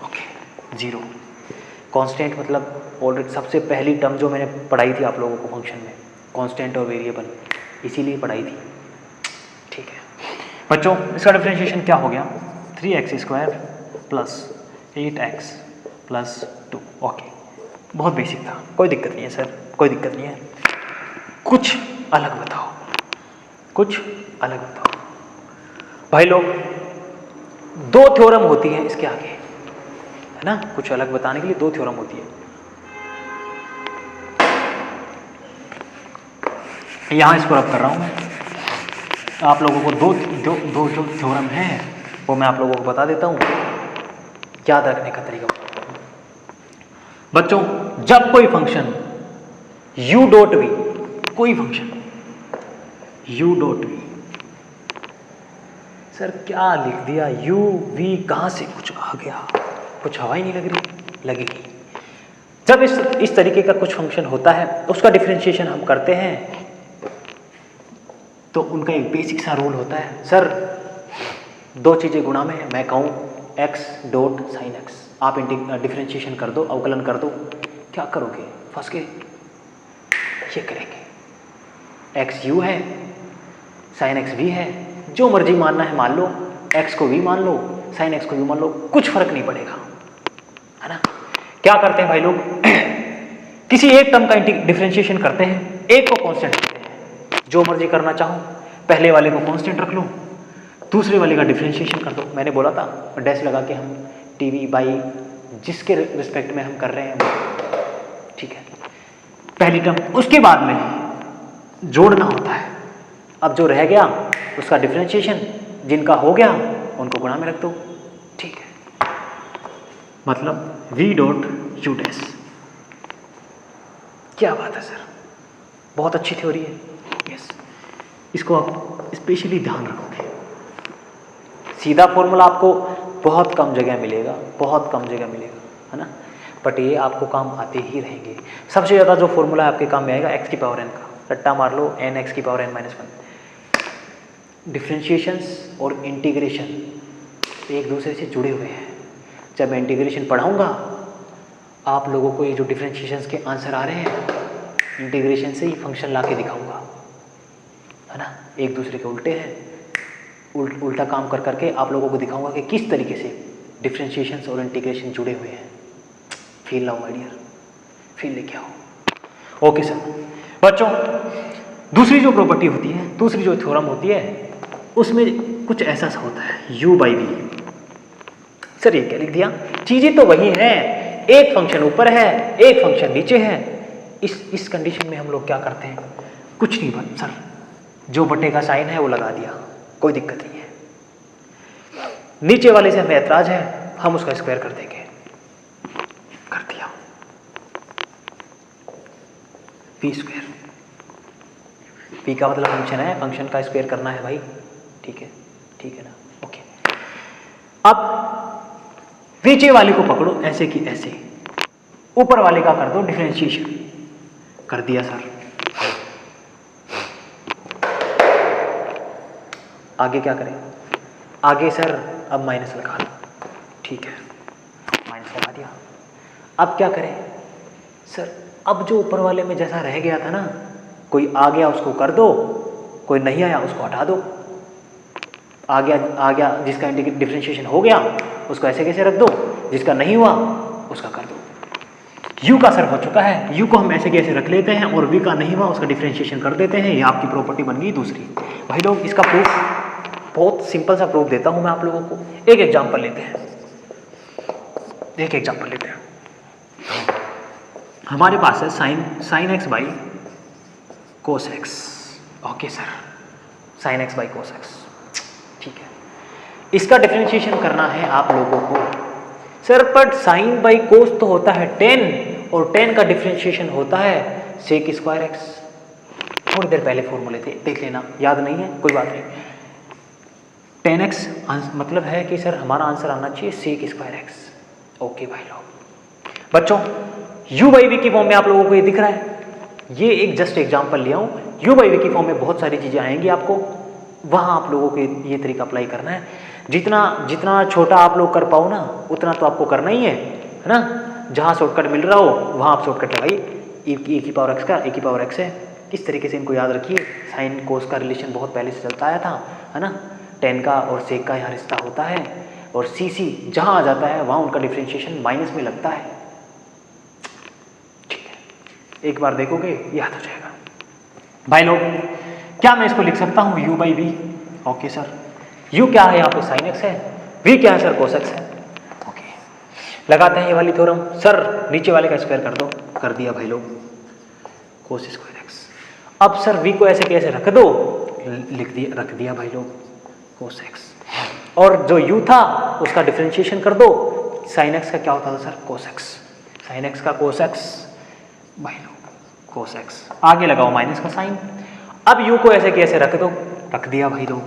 ओके 0 कांस्टेंट मतलब ऑलरेडी सबसे पहली टर्म जो मैंने पढ़ाई थी आप लोगों को फंक्शन में, कांस्टेंट और वेरिएबल, इसीलिए पढ़ाई थी, ठीक है बच्चों। इसका डिफरेंशिएशन क्या हो गया, 3x² plus 8x plus 2। Okay, बहुत बेसिक था, कोई दिक्कत नहीं है सर, कोई दिक्कत नहीं है। कुछ अलग बताओ, कुछ अलग बताओ भाई लोग। 2 थ्योरम होती है इसके आगे, है ना, कुछ अलग बताने के लिए 2 थ्योरम होती है। यहां इसको रब कर रहा हूं मैं, आप लोगों को दो जो थ्योरम है वो मैं आप लोगों को बता देता हूं, याद रखने का तरीका बच्चों। जब कोई फंक्शन u.v, कोई फंक्शन u.v, सर क्या लिख दिया, u.v कहां से कुछ आ गया, कुछ हवा ही नहीं लग रही, लगेगी। जब इस तरीके का कुछ फंक्शन होता है उसका डिफरेंशिएशन हम करते हैं तो उनका एक बेसिक सा रूल होता है, सर 2 चीज़ें गुणा में है, मैं कहूँ x.sin x, आप डिफरेंशिएशन कर दो, अवकलन कर दो, क्या करोगे, फंस गए, ये करेंगे, x u है, sin x v है, जो मर्जी मानना है मान लो, x को v मान लो, sin x को v मान लो, कुछ फर्क नहीं पड़ेगा, है ना। क्या करते हैं भाई लोग, किसी एक टर्म का डिफरेंशिएशन करते हैं, एक को कांस्टेंट रखते हैं, जो मर्जी करना चाहो, पहले वाले को कांस्टेंट रख लो, दूसरे वाले का डिफरेंशिएशन कर दो। मैंने बोला था डैश लगा के हम टीवी बाई जिसके रिस्पेक्ट में हम कर रहे हैं, ठीक है, पहली टर्म, उसके बाद में जोड़ना होता है। अब जो रह गया उसका डिफरेंशिएशन, जिनका हो गया उनको गुणा में रख दो, ठीक है, मतलब v.u'। क्या बात है सर, बहुत अच्छी थ्योरी है। यस, इसको आप स्पेशली ध्यान रखोगे। सीधा फॉर्मूला आपको बहुत कम जगह मिलेगा, बहुत कम जगह मिलेगा, है ना, बट ये आपको काम आते ही रहेंगे। सबसे ज़्यादा जो फॉर्मूला आपके काम में आएगा x की पावर n का, रट्टा मार लो n x की पावर n माइनस 1। डिफ्रेंशिएशंस और इंटीग्रेशन एक दूसरे से जुड़े हुए हैं। जब मैं इंटीग्रेशन पढ़ाऊँगा आप लोगों को, ये जो डिफ्रेंशिएशंस के आंसर आ रहे हैं इंटीग्रेशन से ही फंक्शन ला के दिखाऊँगा, है ना, एक दूसरे के उल्टे हैं। उल्टा काम कर करके आप लोगों को दिखाऊंगा कि किस तरीके से डिफ्रेंशिएशंस और इंटीग्रेशन जुड़े हुए हैं। फील लाओ माय डियर, फील लेके आओ। Okay sir. बच्चों, दूसरी जो प्रॉपर्टी होती है, दूसरी जो थ्योरम होती है, उसमें कुछ ऐसा सा होता है u बाई वी। सर ये क्या लिख दिया? चीजें तो वही हैं, एक फंक्शन ऊपर है एक फंक्शन नीचे है। इस कंडीशन में हम लोग क्या करते हैं? कुछ नहीं बट सर, जो बटे का साइन है वो लगा दिया, कोई दिक्कत नहीं है। नीचे वाले से हमें ऐतराज है, हम उसका स्क्वायर कर देंगे। कर दिया, पी स्क्वायर। पी का मतलब फंक्शन है, फंक्शन का स्क्वायर करना है भाई, ठीक है, ठीक है ना, ओके। अब नीचे वाले को पकड़ो ऐसे की ऐसे, ऊपर वाले का कर दो डिफरेंशिएशन। कर दिया सर। आगे क्या करें? आगे सर अब माइनस लगा लो, ठीक है, माइनस लगा दिया। अब क्या करें सर? अब जो ऊपर वाले में जैसा रह गया था ना, कोई आ गया उसको कर दो, कोई नहीं आया उसको हटा दो। आ गया जिसका डिफरेंशिएशन हो गया उसको ऐसे कैसे रख दो, जिसका नहीं हुआ उसका कर दो। u का सर हो चुका है, u को हम ऐसे कैसे रख लेते हैं, और v का नहीं हुआ उसका डिफरेंशिएशन कर देते हैं। ये आपकी प्रॉपर्टी बन गई दूसरी। भाई लोग, इसका प्रूफ बहुत सिंपल सा प्रूफ देता हूं मैं आप लोगों को। एक एग्जांपल लेते हैं, एक एग्जांपल लेते हैं। हमारे पास है sine x by cos x. Okay sir, sine x by cos x, ठीक है। इसका डिफरेंशिएशन करना है आप लोगों को। सर पर साइन बाई कोस तो होता है 10, और 10 का डिफरेंशिएशन होता है सेक स्क्वायर एक्स। थोड़ी देर पहले फॉर्मूले थे, देख लेना, याद नहीं है कोई बात नहीं। 10x मतलब है कि सर हमारा आंसर आना चाहिए सेक स्क्वायर एक्स। ओके भाई लोग, बच्चों u बाई वी की फॉर्म में आप लोगों को ये दिख रहा है, ये एक जस्ट एग्जांपल लिया हूँ। u बाई वी की फॉर्म में बहुत सारी चीज़ें आएंगी आपको, वहाँ आप लोगों को ये तरीका अप्लाई करना है। जितना छोटा आप लोग कर पाओ ना, उतना तो आपको करना ही है ना। जहाँ शॉर्टकट मिल रहा हो वहाँ आप शॉर्टकट लगाइए। ए की पावर एक्स का ए की पावर एक्स है, इस तरीके से इनको याद रखिए। साइन कोस का रिलेशन बहुत पहले से चलता आया था, है ना। 10 का और सेक का यहाँ रिश्ता होता है, और सी सी जहाँ आ जाता है वहाँ उनका डिफरेंशिएशन माइनस में लगता है, ठीक है। एक बार देखोगे याद हो जाएगा। भाई लोग, क्या मैं इसको लिख सकता हूँ u by V? Okay sir, u क्या है यहाँ पे? साइन एक्स है, v क्या है सर? कोस एक्स है। ओके, लगाते हैं ये वाली थ्योरम। सर नीचे वाले का स्क्वायर कर दो। कर दिया भाई लोग, कोस स्क्वायर एक्स। अब सर v को ऐसे कैसे रख दो? रख दिया भाई लोग, कोस एक्स। और जो u था उसका डिफरेंशिएशन कर दो। साइन एक्स का क्या होता था sir? Cos x. Sine x का कोस एक्स भाई लोग, कोस एक्स। आगे लगाओ माइनस का साइन। अब u को ऐसे कैसे रख दो? रख दिया भाई लोग,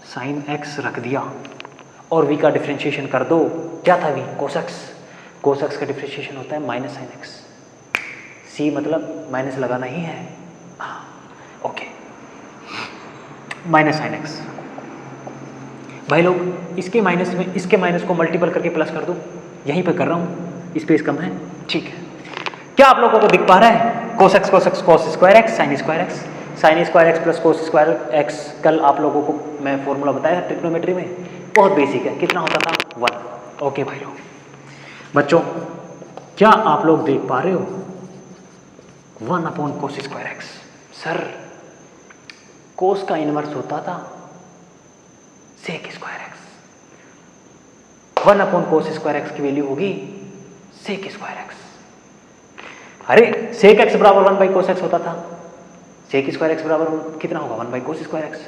साइन एक्स रख दिया, और v का डिफरेंशिएशन कर दो। क्या था v? Cos x. Cos x का डिफरेंशिएशन होता है माइनस साइन एक्स। c मतलब माइनस लगाना ही है, ओके, माइनस साइन एक्स। भाई लोग, इसके माइनस में इसके माइनस को मल्टीपल करके प्लस कर दो। यहीं पर कर रहा हूँ, स्पेस कम है, ठीक है। क्या आप लोगों को दिख पा रहा है? कोस एक्स कोस एक्स कोस square x sine square x. Sine square x plus cos square x, कल आप लोगों को मैं फॉर्मूला बताया था ट्रिग्नोमेट्री में, बहुत बेसिक है। कितना होता था? 1। ओके भाई लोग, बच्चों क्या आप लोग देख पा रहे हो? 1 upon cos square X. Sir cos का इनवर्स होता था sec square X. 1 upon cos square X की वैल्यू होगी सेक स्क्वायर एक्स। अरे सेक एक्स बराबर 1 बाई कोस एक्स होता था। सेक स्क्वायर एक्स बराबर कितना होगा? 1 बाई कोस स्क्वायर एक्स,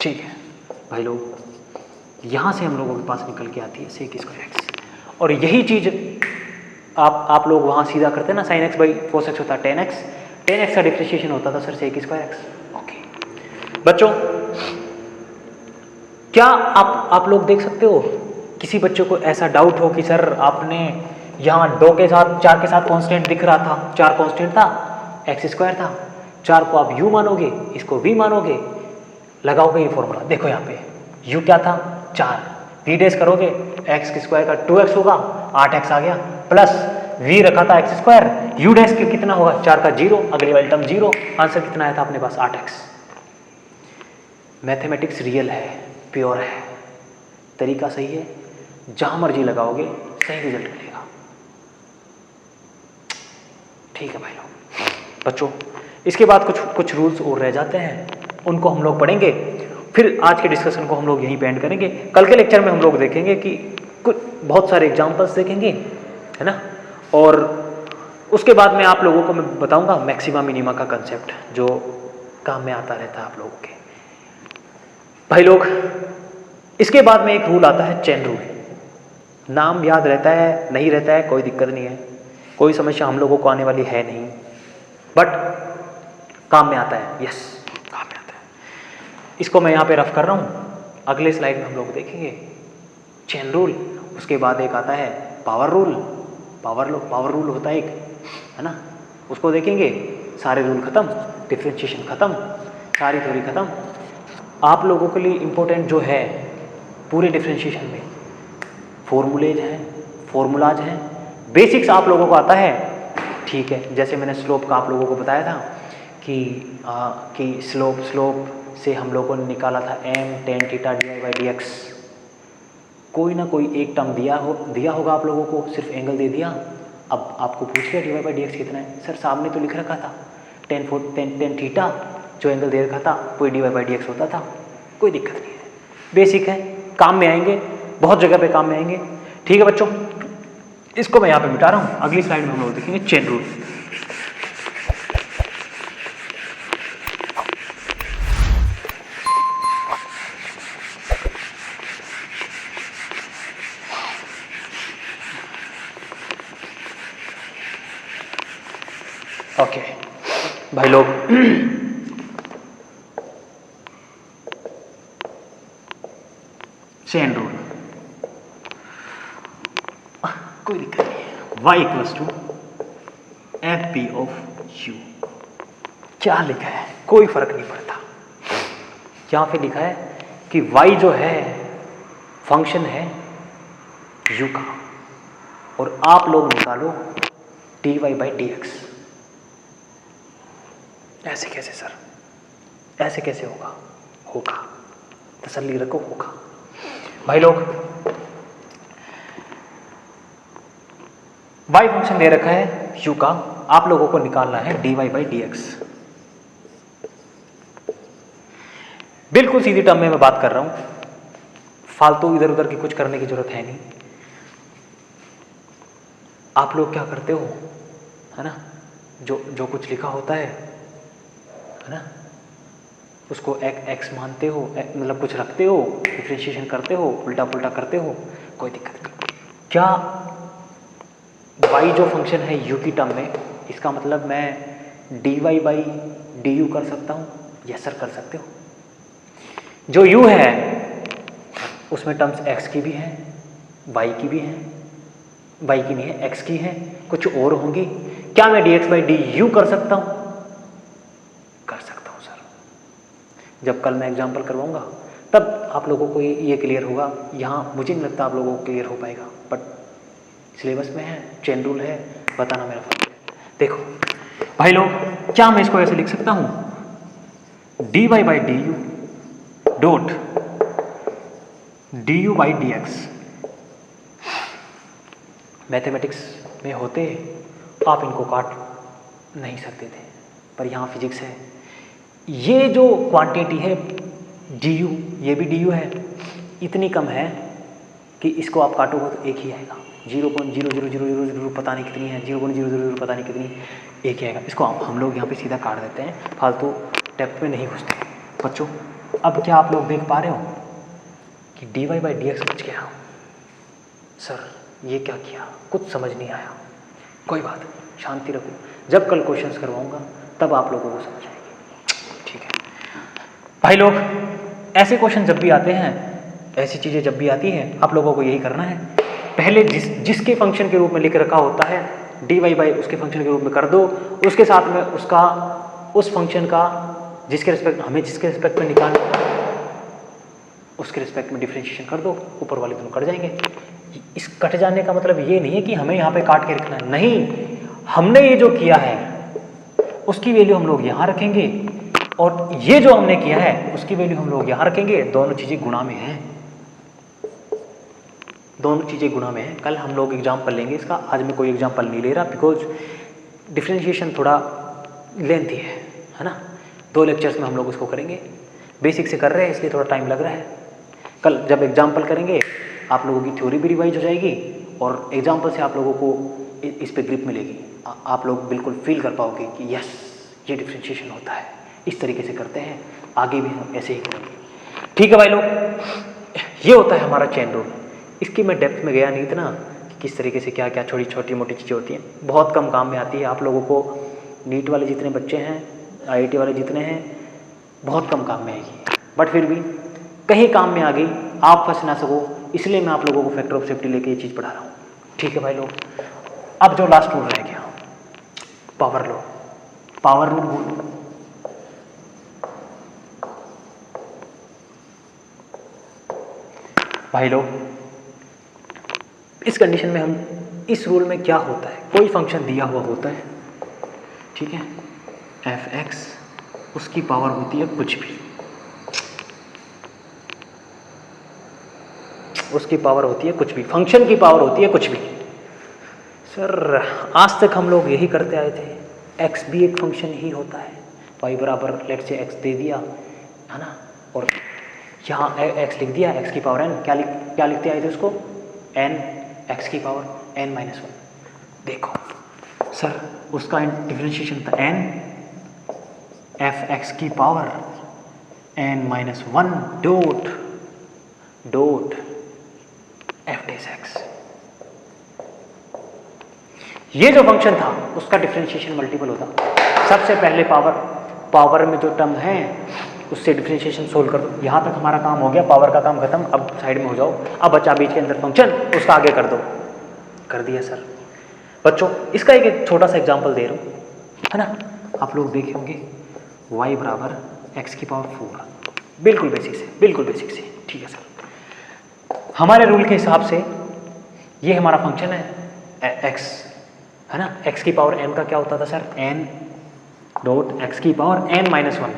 ठीक है भाई लोग। यहां से हम लोगों के पास निकल के आती है सेक स्क्वायर एक्स, और यही चीज आप लोग वहाँ सीधा करते ना, sin x by cos x होता है 10x, 10x का डिफ्रेंशिएशन होता था sir sec square x। Okay बच्चों, क्या आप लोग देख सकते हो किसी बच्चों को ऐसा डाउट हो कि सर आपने यहाँ 4 के साथ कांस्टेंट दिख रहा था, 4 कांस्टेंट था, एक्स स्क्वायर था, 4 को आप u मानोगे, इसको v मानोगे, लगाओगे ये फॉर्मूला, देखो यहाँ पे u क्या था 4, v डैश करोगे x स्क्वायर का 2x होगा, 8x आ गया, प्लस v रखा था x स्क्वायर, u डैश के कितना होगा 4 का 0, अगली वाली टर्म 0, आंसर कितना आया था अपने पास 8x। मैथमेटिक्स रियल है, प्योर है, तरीका सही है, जहां मर्जी लगाओगे सही रिजल्ट मिलेगा। ठीक है भाई लोग। बच्चों इसके बाद कुछ रूल्स और रह जाते हैं, उनको हम लोग पढ़ेंगे, फिर आज के डिस्कशन को हम लोग यहीं पे एंड करेंगे। कल के लेक्चर में हम लोग देखेंगे कि कुछ बहुत सारे एग्जाम्पल्स देखेंगे, है ना, और उसके बाद में आप लोगों को मैं बताऊंगा मैक्सिमा मिनिमा का कंसेप्ट जो काम में आता रहता है आप लोगों के। भाई लोग इसके बाद में एक रूल आता है चेन रूल। नाम याद रहता है नहीं रहता है कोई दिक्कत नहीं है, कोई समस्या हम लोगों को आने वाली है नहीं, बट काम में आता है, यस काम में आता है। इसको मैं यहाँ पे रफ कर रहा हूँ, अगले स्लाइड में हम लोग देखेंगे चेन रूल। उसके बाद एक आता है पावर रूल, पावर रूल होता है एक, है ना, उसको देखेंगे। सारे रूल खत्म, डिफ्रेंशिएशन खत्म, सारी थ्योरी खत्म। आप लोगों के लिए इम्पोर्टेंट जो है पूरे डिफ्रेंशिएशन में फॉर्मूलाज हैं, बेसिक्स आप लोगों को आता है, ठीक है। जैसे मैंने स्लोप का आप लोगों को बताया था कि स्लोप से हम लोगों ने निकाला था m tan थीटा dy/dx। कोई ना कोई एक टर्म दिया होगा आप लोगों को, सिर्फ एंगल दे दिया, अब आपको पूछ लिया dy/dx कितना है, सर सामने तो लिख रखा था tan थीटा, जो एंगल दे रखा था कोई dy/dx होता था, कोई दिक्कत नहीं है, बेसिक है, काम में आएंगे, बहुत जगह पे काम में आएंगे। ठीक है बच्चों, इसको मैं यहाँ पे मिटा रहा हूँ, अगली स्लाइड में हम लोग देखेंगे चेन रूल। ओके भाई लोग चेन रूल, कोई दिक्कत नहीं है, y equals to F P of U. क्या लिखा है कोई फर्क नहीं पड़ता, यहाँ पे लिखा है कि y जो है फंक्शन है u का, और आप लोग निकालो dy/dx। ऐसे कैसे सर, ऐसे कैसे होगा तसल्ली रखो, होगा भाई लोग। y फंक्शन दे रखा है u का, आप लोगों को निकालना है dy/dx। बिल्कुल सीधी टर्म में मैं बात कर रहा हूं, फालतू इधर उधर की कुछ करने की जरूरत है नहीं। आप लोग क्या करते हो, है ना, जो कुछ लिखा होता है ना, उसको x मानते हो, मतलब कुछ रखते हो, डिफरेंशिएशन करते हो, उल्टा पुल्टा करते हो, कोई दिक्कत नहीं। क्या y जो फंक्शन है u की टर्म में, इसका मतलब मैं dy/du कर सकता हूँ? यस सर कर सकते हो। जो u है उसमें टर्म्स x की भी हैं, y की भी हैं, y की नहीं है x की है, कुछ और होंगी। क्या मैं dx/du कर सकता हूँ? कर सकता हूँ सर। जब कल मैं एग्जाम्पल करवाऊंगा तब आप लोगों को ये क्लियर होगा। यहाँ मुझे नहीं लगता आप लोगों को क्लियर हो पाएगा, बट सिलेबस में है, चेन रूल है, बताना मेरा फर्ज है। देखो भाई लोग, क्या मैं इसको ऐसे लिख सकता हूँ dy/du डॉट du/dx। मैथमेटिक्स में होते आप इनको काट नहीं सकते थे, पर यहाँ फिजिक्स है। ये जो क्वांटिटी है du, ये भी du है, इतनी कम है कि इसको आप काटोगे तो एक ही आएगा, 0.00000 पता नहीं कितनी है, 0.000 पता नहीं कितनी, एक ही आएगा। इसको हम लोग यहाँ पे सीधा काट देते हैं, फालतू डेप्थ में नहीं घुसते बच्चों। अब क्या आप लोग देख पा रहे हो कि dy/dx बच गया? सर ये क्या किया, कुछ समझ नहीं आया। कोई बात नहीं, शांति रखो, जब कल क्वेश्चंस करवाऊंगा तब आप लोगों को समझ आएगी। ठीक है भाई लोग, ऐसे क्वेश्चन जब भी आते हैं, ऐसी चीज़ें जब भी आती हैं, आप लोगों को यही करना है, पहले जिसके फंक्शन के रूप में लिख रखा होता है dy बाई उसके फंक्शन के रूप में कर दो, उसके साथ में उसका उस फंक्शन का जिसके रिस्पेक्ट में निकालना उसके रिस्पेक्ट में डिफरेंशिएशन कर दो, ऊपर वाले दोनों कट जाएंगे। इस कट जाने का मतलब ये नहीं है कि हमें यहाँ पे काट के रखना है, नहीं, हमने ये जो किया है उसकी वैल्यू हम लोग यहाँ रखेंगे और ये जो हमने किया है उसकी वैल्यू हम लोग यहाँ रखेंगे। दोनों चीज़ें गुणा में हैं, दोनों चीज़ें गुणा में हैं। कल हम लोग एग्जाम्पल लेंगे इसका, आज मैं कोई एग्जाम्पल नहीं ले रहा बिकॉज डिफरेंशिएशन थोड़ा लेंथी है ना। 2 लेक्चर्स में हम लोग उसको करेंगे, बेसिक से कर रहे हैं इसलिए थोड़ा टाइम लग रहा है। कल जब एग्जाम्पल करेंगे आप लोगों की थ्योरी भी रिवाइज हो जाएगी और एग्जाम्पल से आप लोगों को इस पे ग्रिप मिलेगी। आप लोग बिल्कुल फील कर पाओगे कि यस ये डिफरेंशिएशन होता है, इस तरीके से करते हैं, आगे भी हम ऐसे ही करेंगे। ठीक है भाई लोग, ये होता है हमारा चेन रूल। इसकी मैं डेप्थ में गया नहीं इतना कि किस तरीके से क्या क्या छोटी मोटी चीज़ें होती हैं, बहुत कम काम में आती है। आप लोगों को नीट वाले जितने बच्चे हैं, IIT वाले जितने हैं, बहुत कम काम में आएगी, बट फिर भी कहीं काम में आ गई, आप फंस ना सको, इसलिए मैं आप लोगों को फैक्टर ऑफ सेफ्टी लेके ये चीज़ पढ़ा रहा हूँ। ठीक है भाई लोग, अब जो लास्ट रूल रह गया पावर लॉ, पावर रूल बोलो। भाई लोग, इस कंडीशन में हम इस रूल में क्या होता है, कोई फंक्शन दिया हुआ होता है, ठीक है, f(x) उसकी पावर होती है कुछ भी, उसकी पावर होती है कुछ भी, फंक्शन की पावर होती है कुछ भी। सर आज तक हम लोग यही करते आए थे, x भी एक फंक्शन ही होता है, y बराबर लेट से x दे दिया है ना, और यहाँ x लिख दिया, x की पावर n, क्या लिखते आए थे उसको, n, x की पावर n-1। देखो सर उसका डिफरेंशिएशन था n f(x) की पावर n-1 डॉट f(x)। ये जो फंक्शन था उसका डिफरेंशिएशन मल्टीपल होता, सबसे पहले पावर में जो टर्म है उससे डिफरेंशिएशन सोल्व कर दो। यहाँ तक हमारा काम हो गया, पावर का काम खत्म, अब साइड में हो जाओ, अब बचा बीच के अंदर फंक्शन, उसका आगे कर दो। कर दिया सर। बच्चों इसका एक छोटा सा एग्जांपल दे रहा हूँ, है ना, आप लोग देखे होंगे y बराबर x की पावर 4, बिल्कुल बेसिक से, ठीक है सर। हमारे रूल के हिसाब से ये हमारा फंक्शन है x, है ना, x की पावर n का क्या होता था सर, n डॉट x की पावर n-1।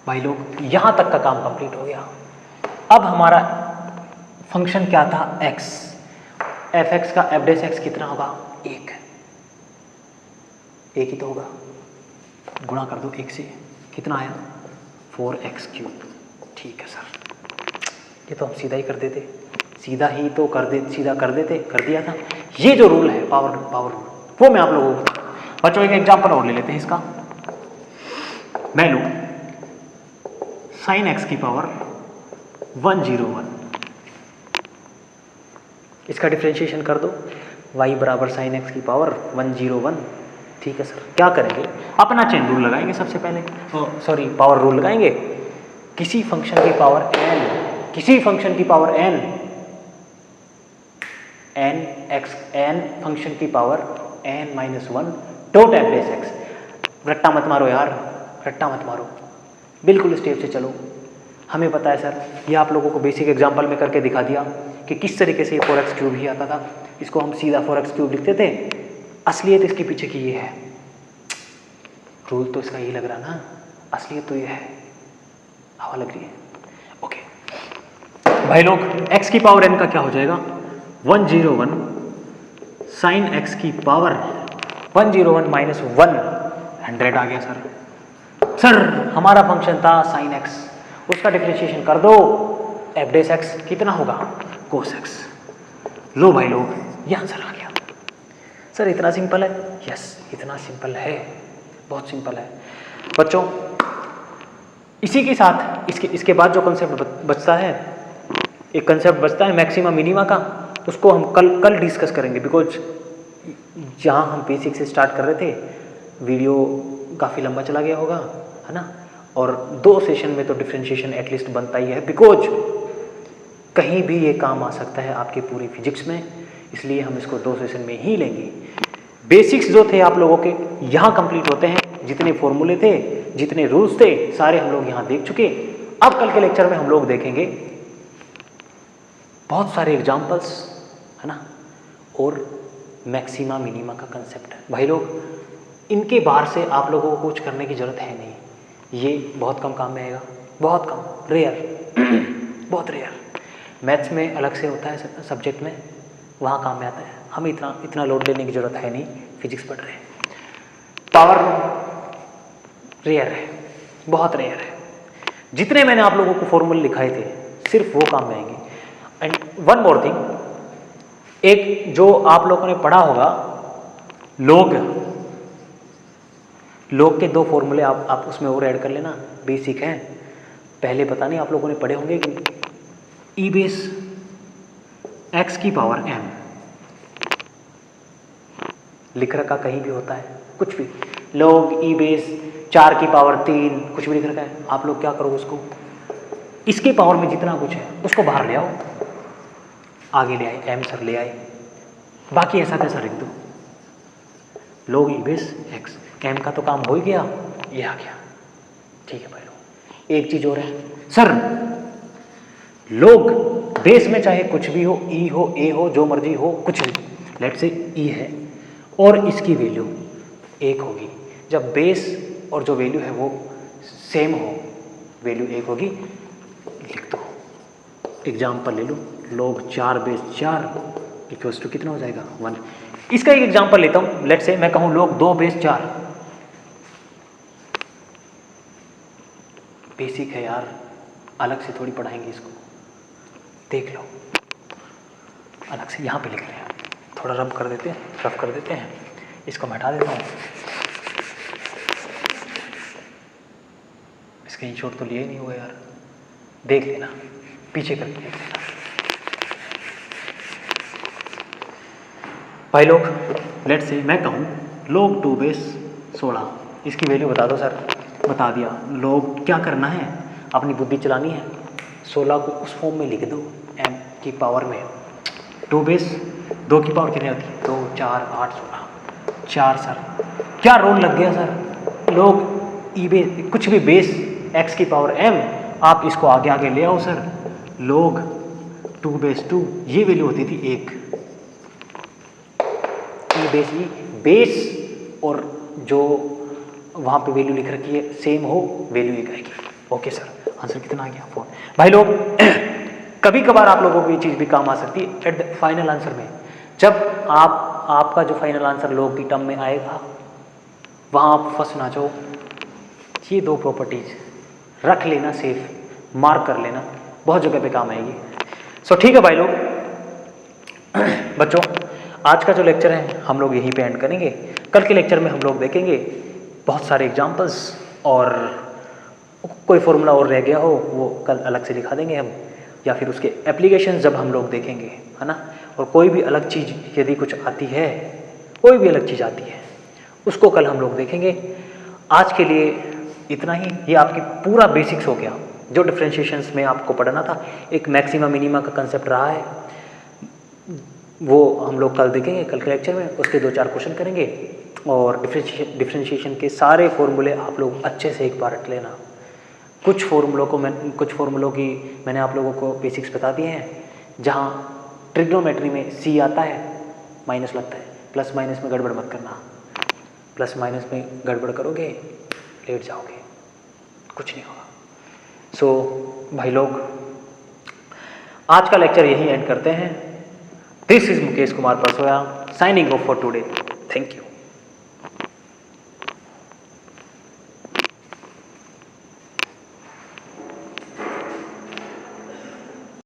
भाई लोग यहाँ तक का काम कंप्लीट हो गया। अब हमारा फंक्शन क्या था, x, f(x) का f(x) कितना होगा, 1 ही तो होगा, गुणा कर दो 1 से, कितना आया 4x³। ठीक है सर, ये तो हम सीधा ही कर देते, कर दिया था। ये जो रूल है पावर रूल, वो मैं आप लोगों को, बच्चों एक एग्जांपल और ले लेते हैं इसका। मैं लूँ sin x की पावर 101, इसका डिफरेंशिएशन कर दो, y बराबर sin x की पावर 101। ठीक है सर, क्या करेंगे, अपना चेन रूल लगाएंगे सबसे पहले, पावर रूल लगाएंगे। किसी फंक्शन की पावर n, n फंक्शन की पावर n-1 डॉट f(x). रट्टा मत मारो यार, बिल्कुल स्टेप से चलो। हमें पता है सर, ये आप लोगों को बेसिक एग्जांपल में करके दिखा दिया कि किस तरीके से 4x³ ही आता था। इसको हम सीधा 4x³ लिखते थे, असलियत इसके पीछे की ये है, रूल तो इसका यही लग रहा ना, असलियत तो ये है, हवा लग रही है। ओके भाई लोग, x की पावर n का क्या हो जाएगा, 101 sin x की पावर 101 माइनस 100 आ गया सर। हमारा फंक्शन था sin x, उसका डिफरेंशिएशन कर दो, f(x) कितना होगा, cos x। लो भाई लोग, ये आंसर आ गया। सर इतना सिंपल है, यस इतना सिंपल है, बहुत सिंपल है बच्चों। इसी के साथ इसके बाद जो कंसेप्ट बचता है, एक कंसेप्ट बचता है मैक्सिमा मिनिमा का, उसको हम कल डिस्कस करेंगे, बिकॉज जहाँ हम बेसिक से स्टार्ट कर रहे थे, वीडियो काफ़ी लंबा चला गया होगा, है ना। और 2 सेशन में तो डिफ्रेंशिएशन एटलीस्ट बनता ही है, बिकॉज कहीं भी ये काम आ सकता है आपके पूरी फिजिक्स में, इसलिए हम इसको 2 सेशन में ही लेंगे। बेसिक्स जो थे आप लोगों के यहाँ कंप्लीट होते हैं, जितने फॉर्मूले थे, जितने रूल्स थे, सारे हम लोग यहाँ देख चुके। अब कल के लेक्चर में हम लोग देखेंगे बहुत सारे एग्जाम्पल्स, है ना, और मैक्सिमा मिनिमा का कंसेप्ट। भाई लोग, इनके बाहर से आप लोगों को कुछ करने की ज़रूरत है नहीं, ये बहुत कम काम में आएगा, बहुत कम, रेयर बहुत रेयर। मैथ्स में अलग से होता है सब्जेक्ट में, वहाँ काम में आता है, हमें इतना लोड लेने की ज़रूरत है नहीं, फिजिक्स पढ़ रहे हैं। पावर रेयर है, बहुत रेयर है। जितने मैंने आप लोगों को फॉर्मूले लिखाए थे सिर्फ वो काम में आएंगे। एंड वन मोर थिंग, एक जो आप लोगों ने पढ़ा होगा, लॉग के 2 फॉर्मूले आप उसमें और ऐड कर लेना, बेसिक हैं। पहले पता नहीं आप लोगों ने पढ़े होंगे कि ई बेस x की पावर m लिख रखा कहीं भी होता है, कुछ भी, log ई बेस 4 की पावर 3 कुछ भी लिख रखा है। आप लोग क्या करोगे, उसको इसके पावर में जितना कुछ है उसको बाहर ले आओ, आगे ले आए, m सर ले आए, बाकी ऐसा कैसा लिख दो, log ई बेस x, m का तो काम हो ही गया, ये आ गया, ठीक है भाई लोग। एक चीज और है सर, लोग बेस में चाहे कुछ भी हो, ई हो, ए हो, जो मर्जी हो, कुछ भी, लेट से ई है और इसकी वैल्यू 1 होगी। जब बेस और जो वैल्यू है वो सेम हो, वैल्यू 1 होगी, लिख दो। एग्जाम्पल ले लो, log 4 बेस 4 इक्वल्स टू कितना हो जाएगा, 1। इसका एक एग्जाम्पल लेता हूँ, लेट से मैं कहूँ log 2 बेस 4, बेसिक है यार, अलग से थोड़ी पढ़ाएंगे इसको, देख लो अलग से, यहाँ पे लिख रहे हैं, थोड़ा रफ कर देते हैं, इसको मैं हटा देता हूँ। स्क्रीनशॉट तो लिया ही नहीं हुआ यार, देख लेना, पीछे करके देख लेना। भाई लोग, लेट से मैं कहूँ log 2 बेस 16, इसकी वैल्यू बता दो सर, बता दिया। log क्या करना है, अपनी बुद्धि चलानी है, 16 को उस फॉर्म में लिख दो, m की पावर में, 2 बेस 2 की पावर कितनी होती है, 2 4 8 16, 4 सर, क्या रोल लग गया सर, log ई बेस कुछ भी बेस x की पावर m, आप इसको आगे ले आओ सर, log 2 बेस 2, ये वैल्यू होती थी 1, ई बेस ई, बेस और जो वहाँ पे वैल्यू लिख रखी है सेम हो, वैल्यू 1 आएगी। ओके सर, आंसर कितना आ गया 4। भाई लोग, कभी कभार आप लोगों को ये चीज़ भी काम आ सकती है एट द फाइनल आंसर में, जब आपका जो फाइनल आंसर log की टर्म में आएगा, वहाँ आप फंस ना जाओ। ये 2 प्रॉपर्टीज रख लेना, सेफ मार्क कर लेना, बहुत जगह पे काम आएगी। सो ठीक है भाई लोग, बच्चों, आज का जो लेक्चर है हम लोग यहीं पे एंड करेंगे। कल के लेक्चर में हम लोग देखेंगे बहुत सारे एग्जांपल्स, और कोई फॉर्मूला और रह गया हो वो कल अलग से दिखा देंगे हम, या फिर उसके एप्लीकेशन जब हम लोग देखेंगे, है ना। और कोई भी अलग चीज़ यदि कुछ आती है, कोई भी अलग चीज़ आती है, उसको कल हम लोग देखेंगे। आज के लिए इतना ही। ये आपकी पूरा बेसिक्स हो गया, जो डिफरेंशिएशंस में आपको पढ़ना था। एक मैक्सिमा मिनिमा का कंसेप्ट रहा है, वो हम लोग कल देखेंगे, कल के लेक्चर में उसके 2-4 क्वेश्चन करेंगे। और डिफरेंशिएशन के सारे फॉर्मूले आप लोग अच्छे से एक बार रट लेना। कुछ फॉर्मूलों की मैंने आप लोगों को बेसिक्स बता दिए हैं। जहाँ ट्रिग्नोमेट्री में सी आता है, माइनस लगता है, प्लस माइनस में गड़बड़ मत करना। प्लस माइनस में गड़बड़ करोगे लेट जाओगे, कुछ नहीं होगा। सो भाई लोग, आज का लेक्चर यहीं एंड करते हैं। This is Mukesh Kumar Parsoya, signing off for today. Thank you.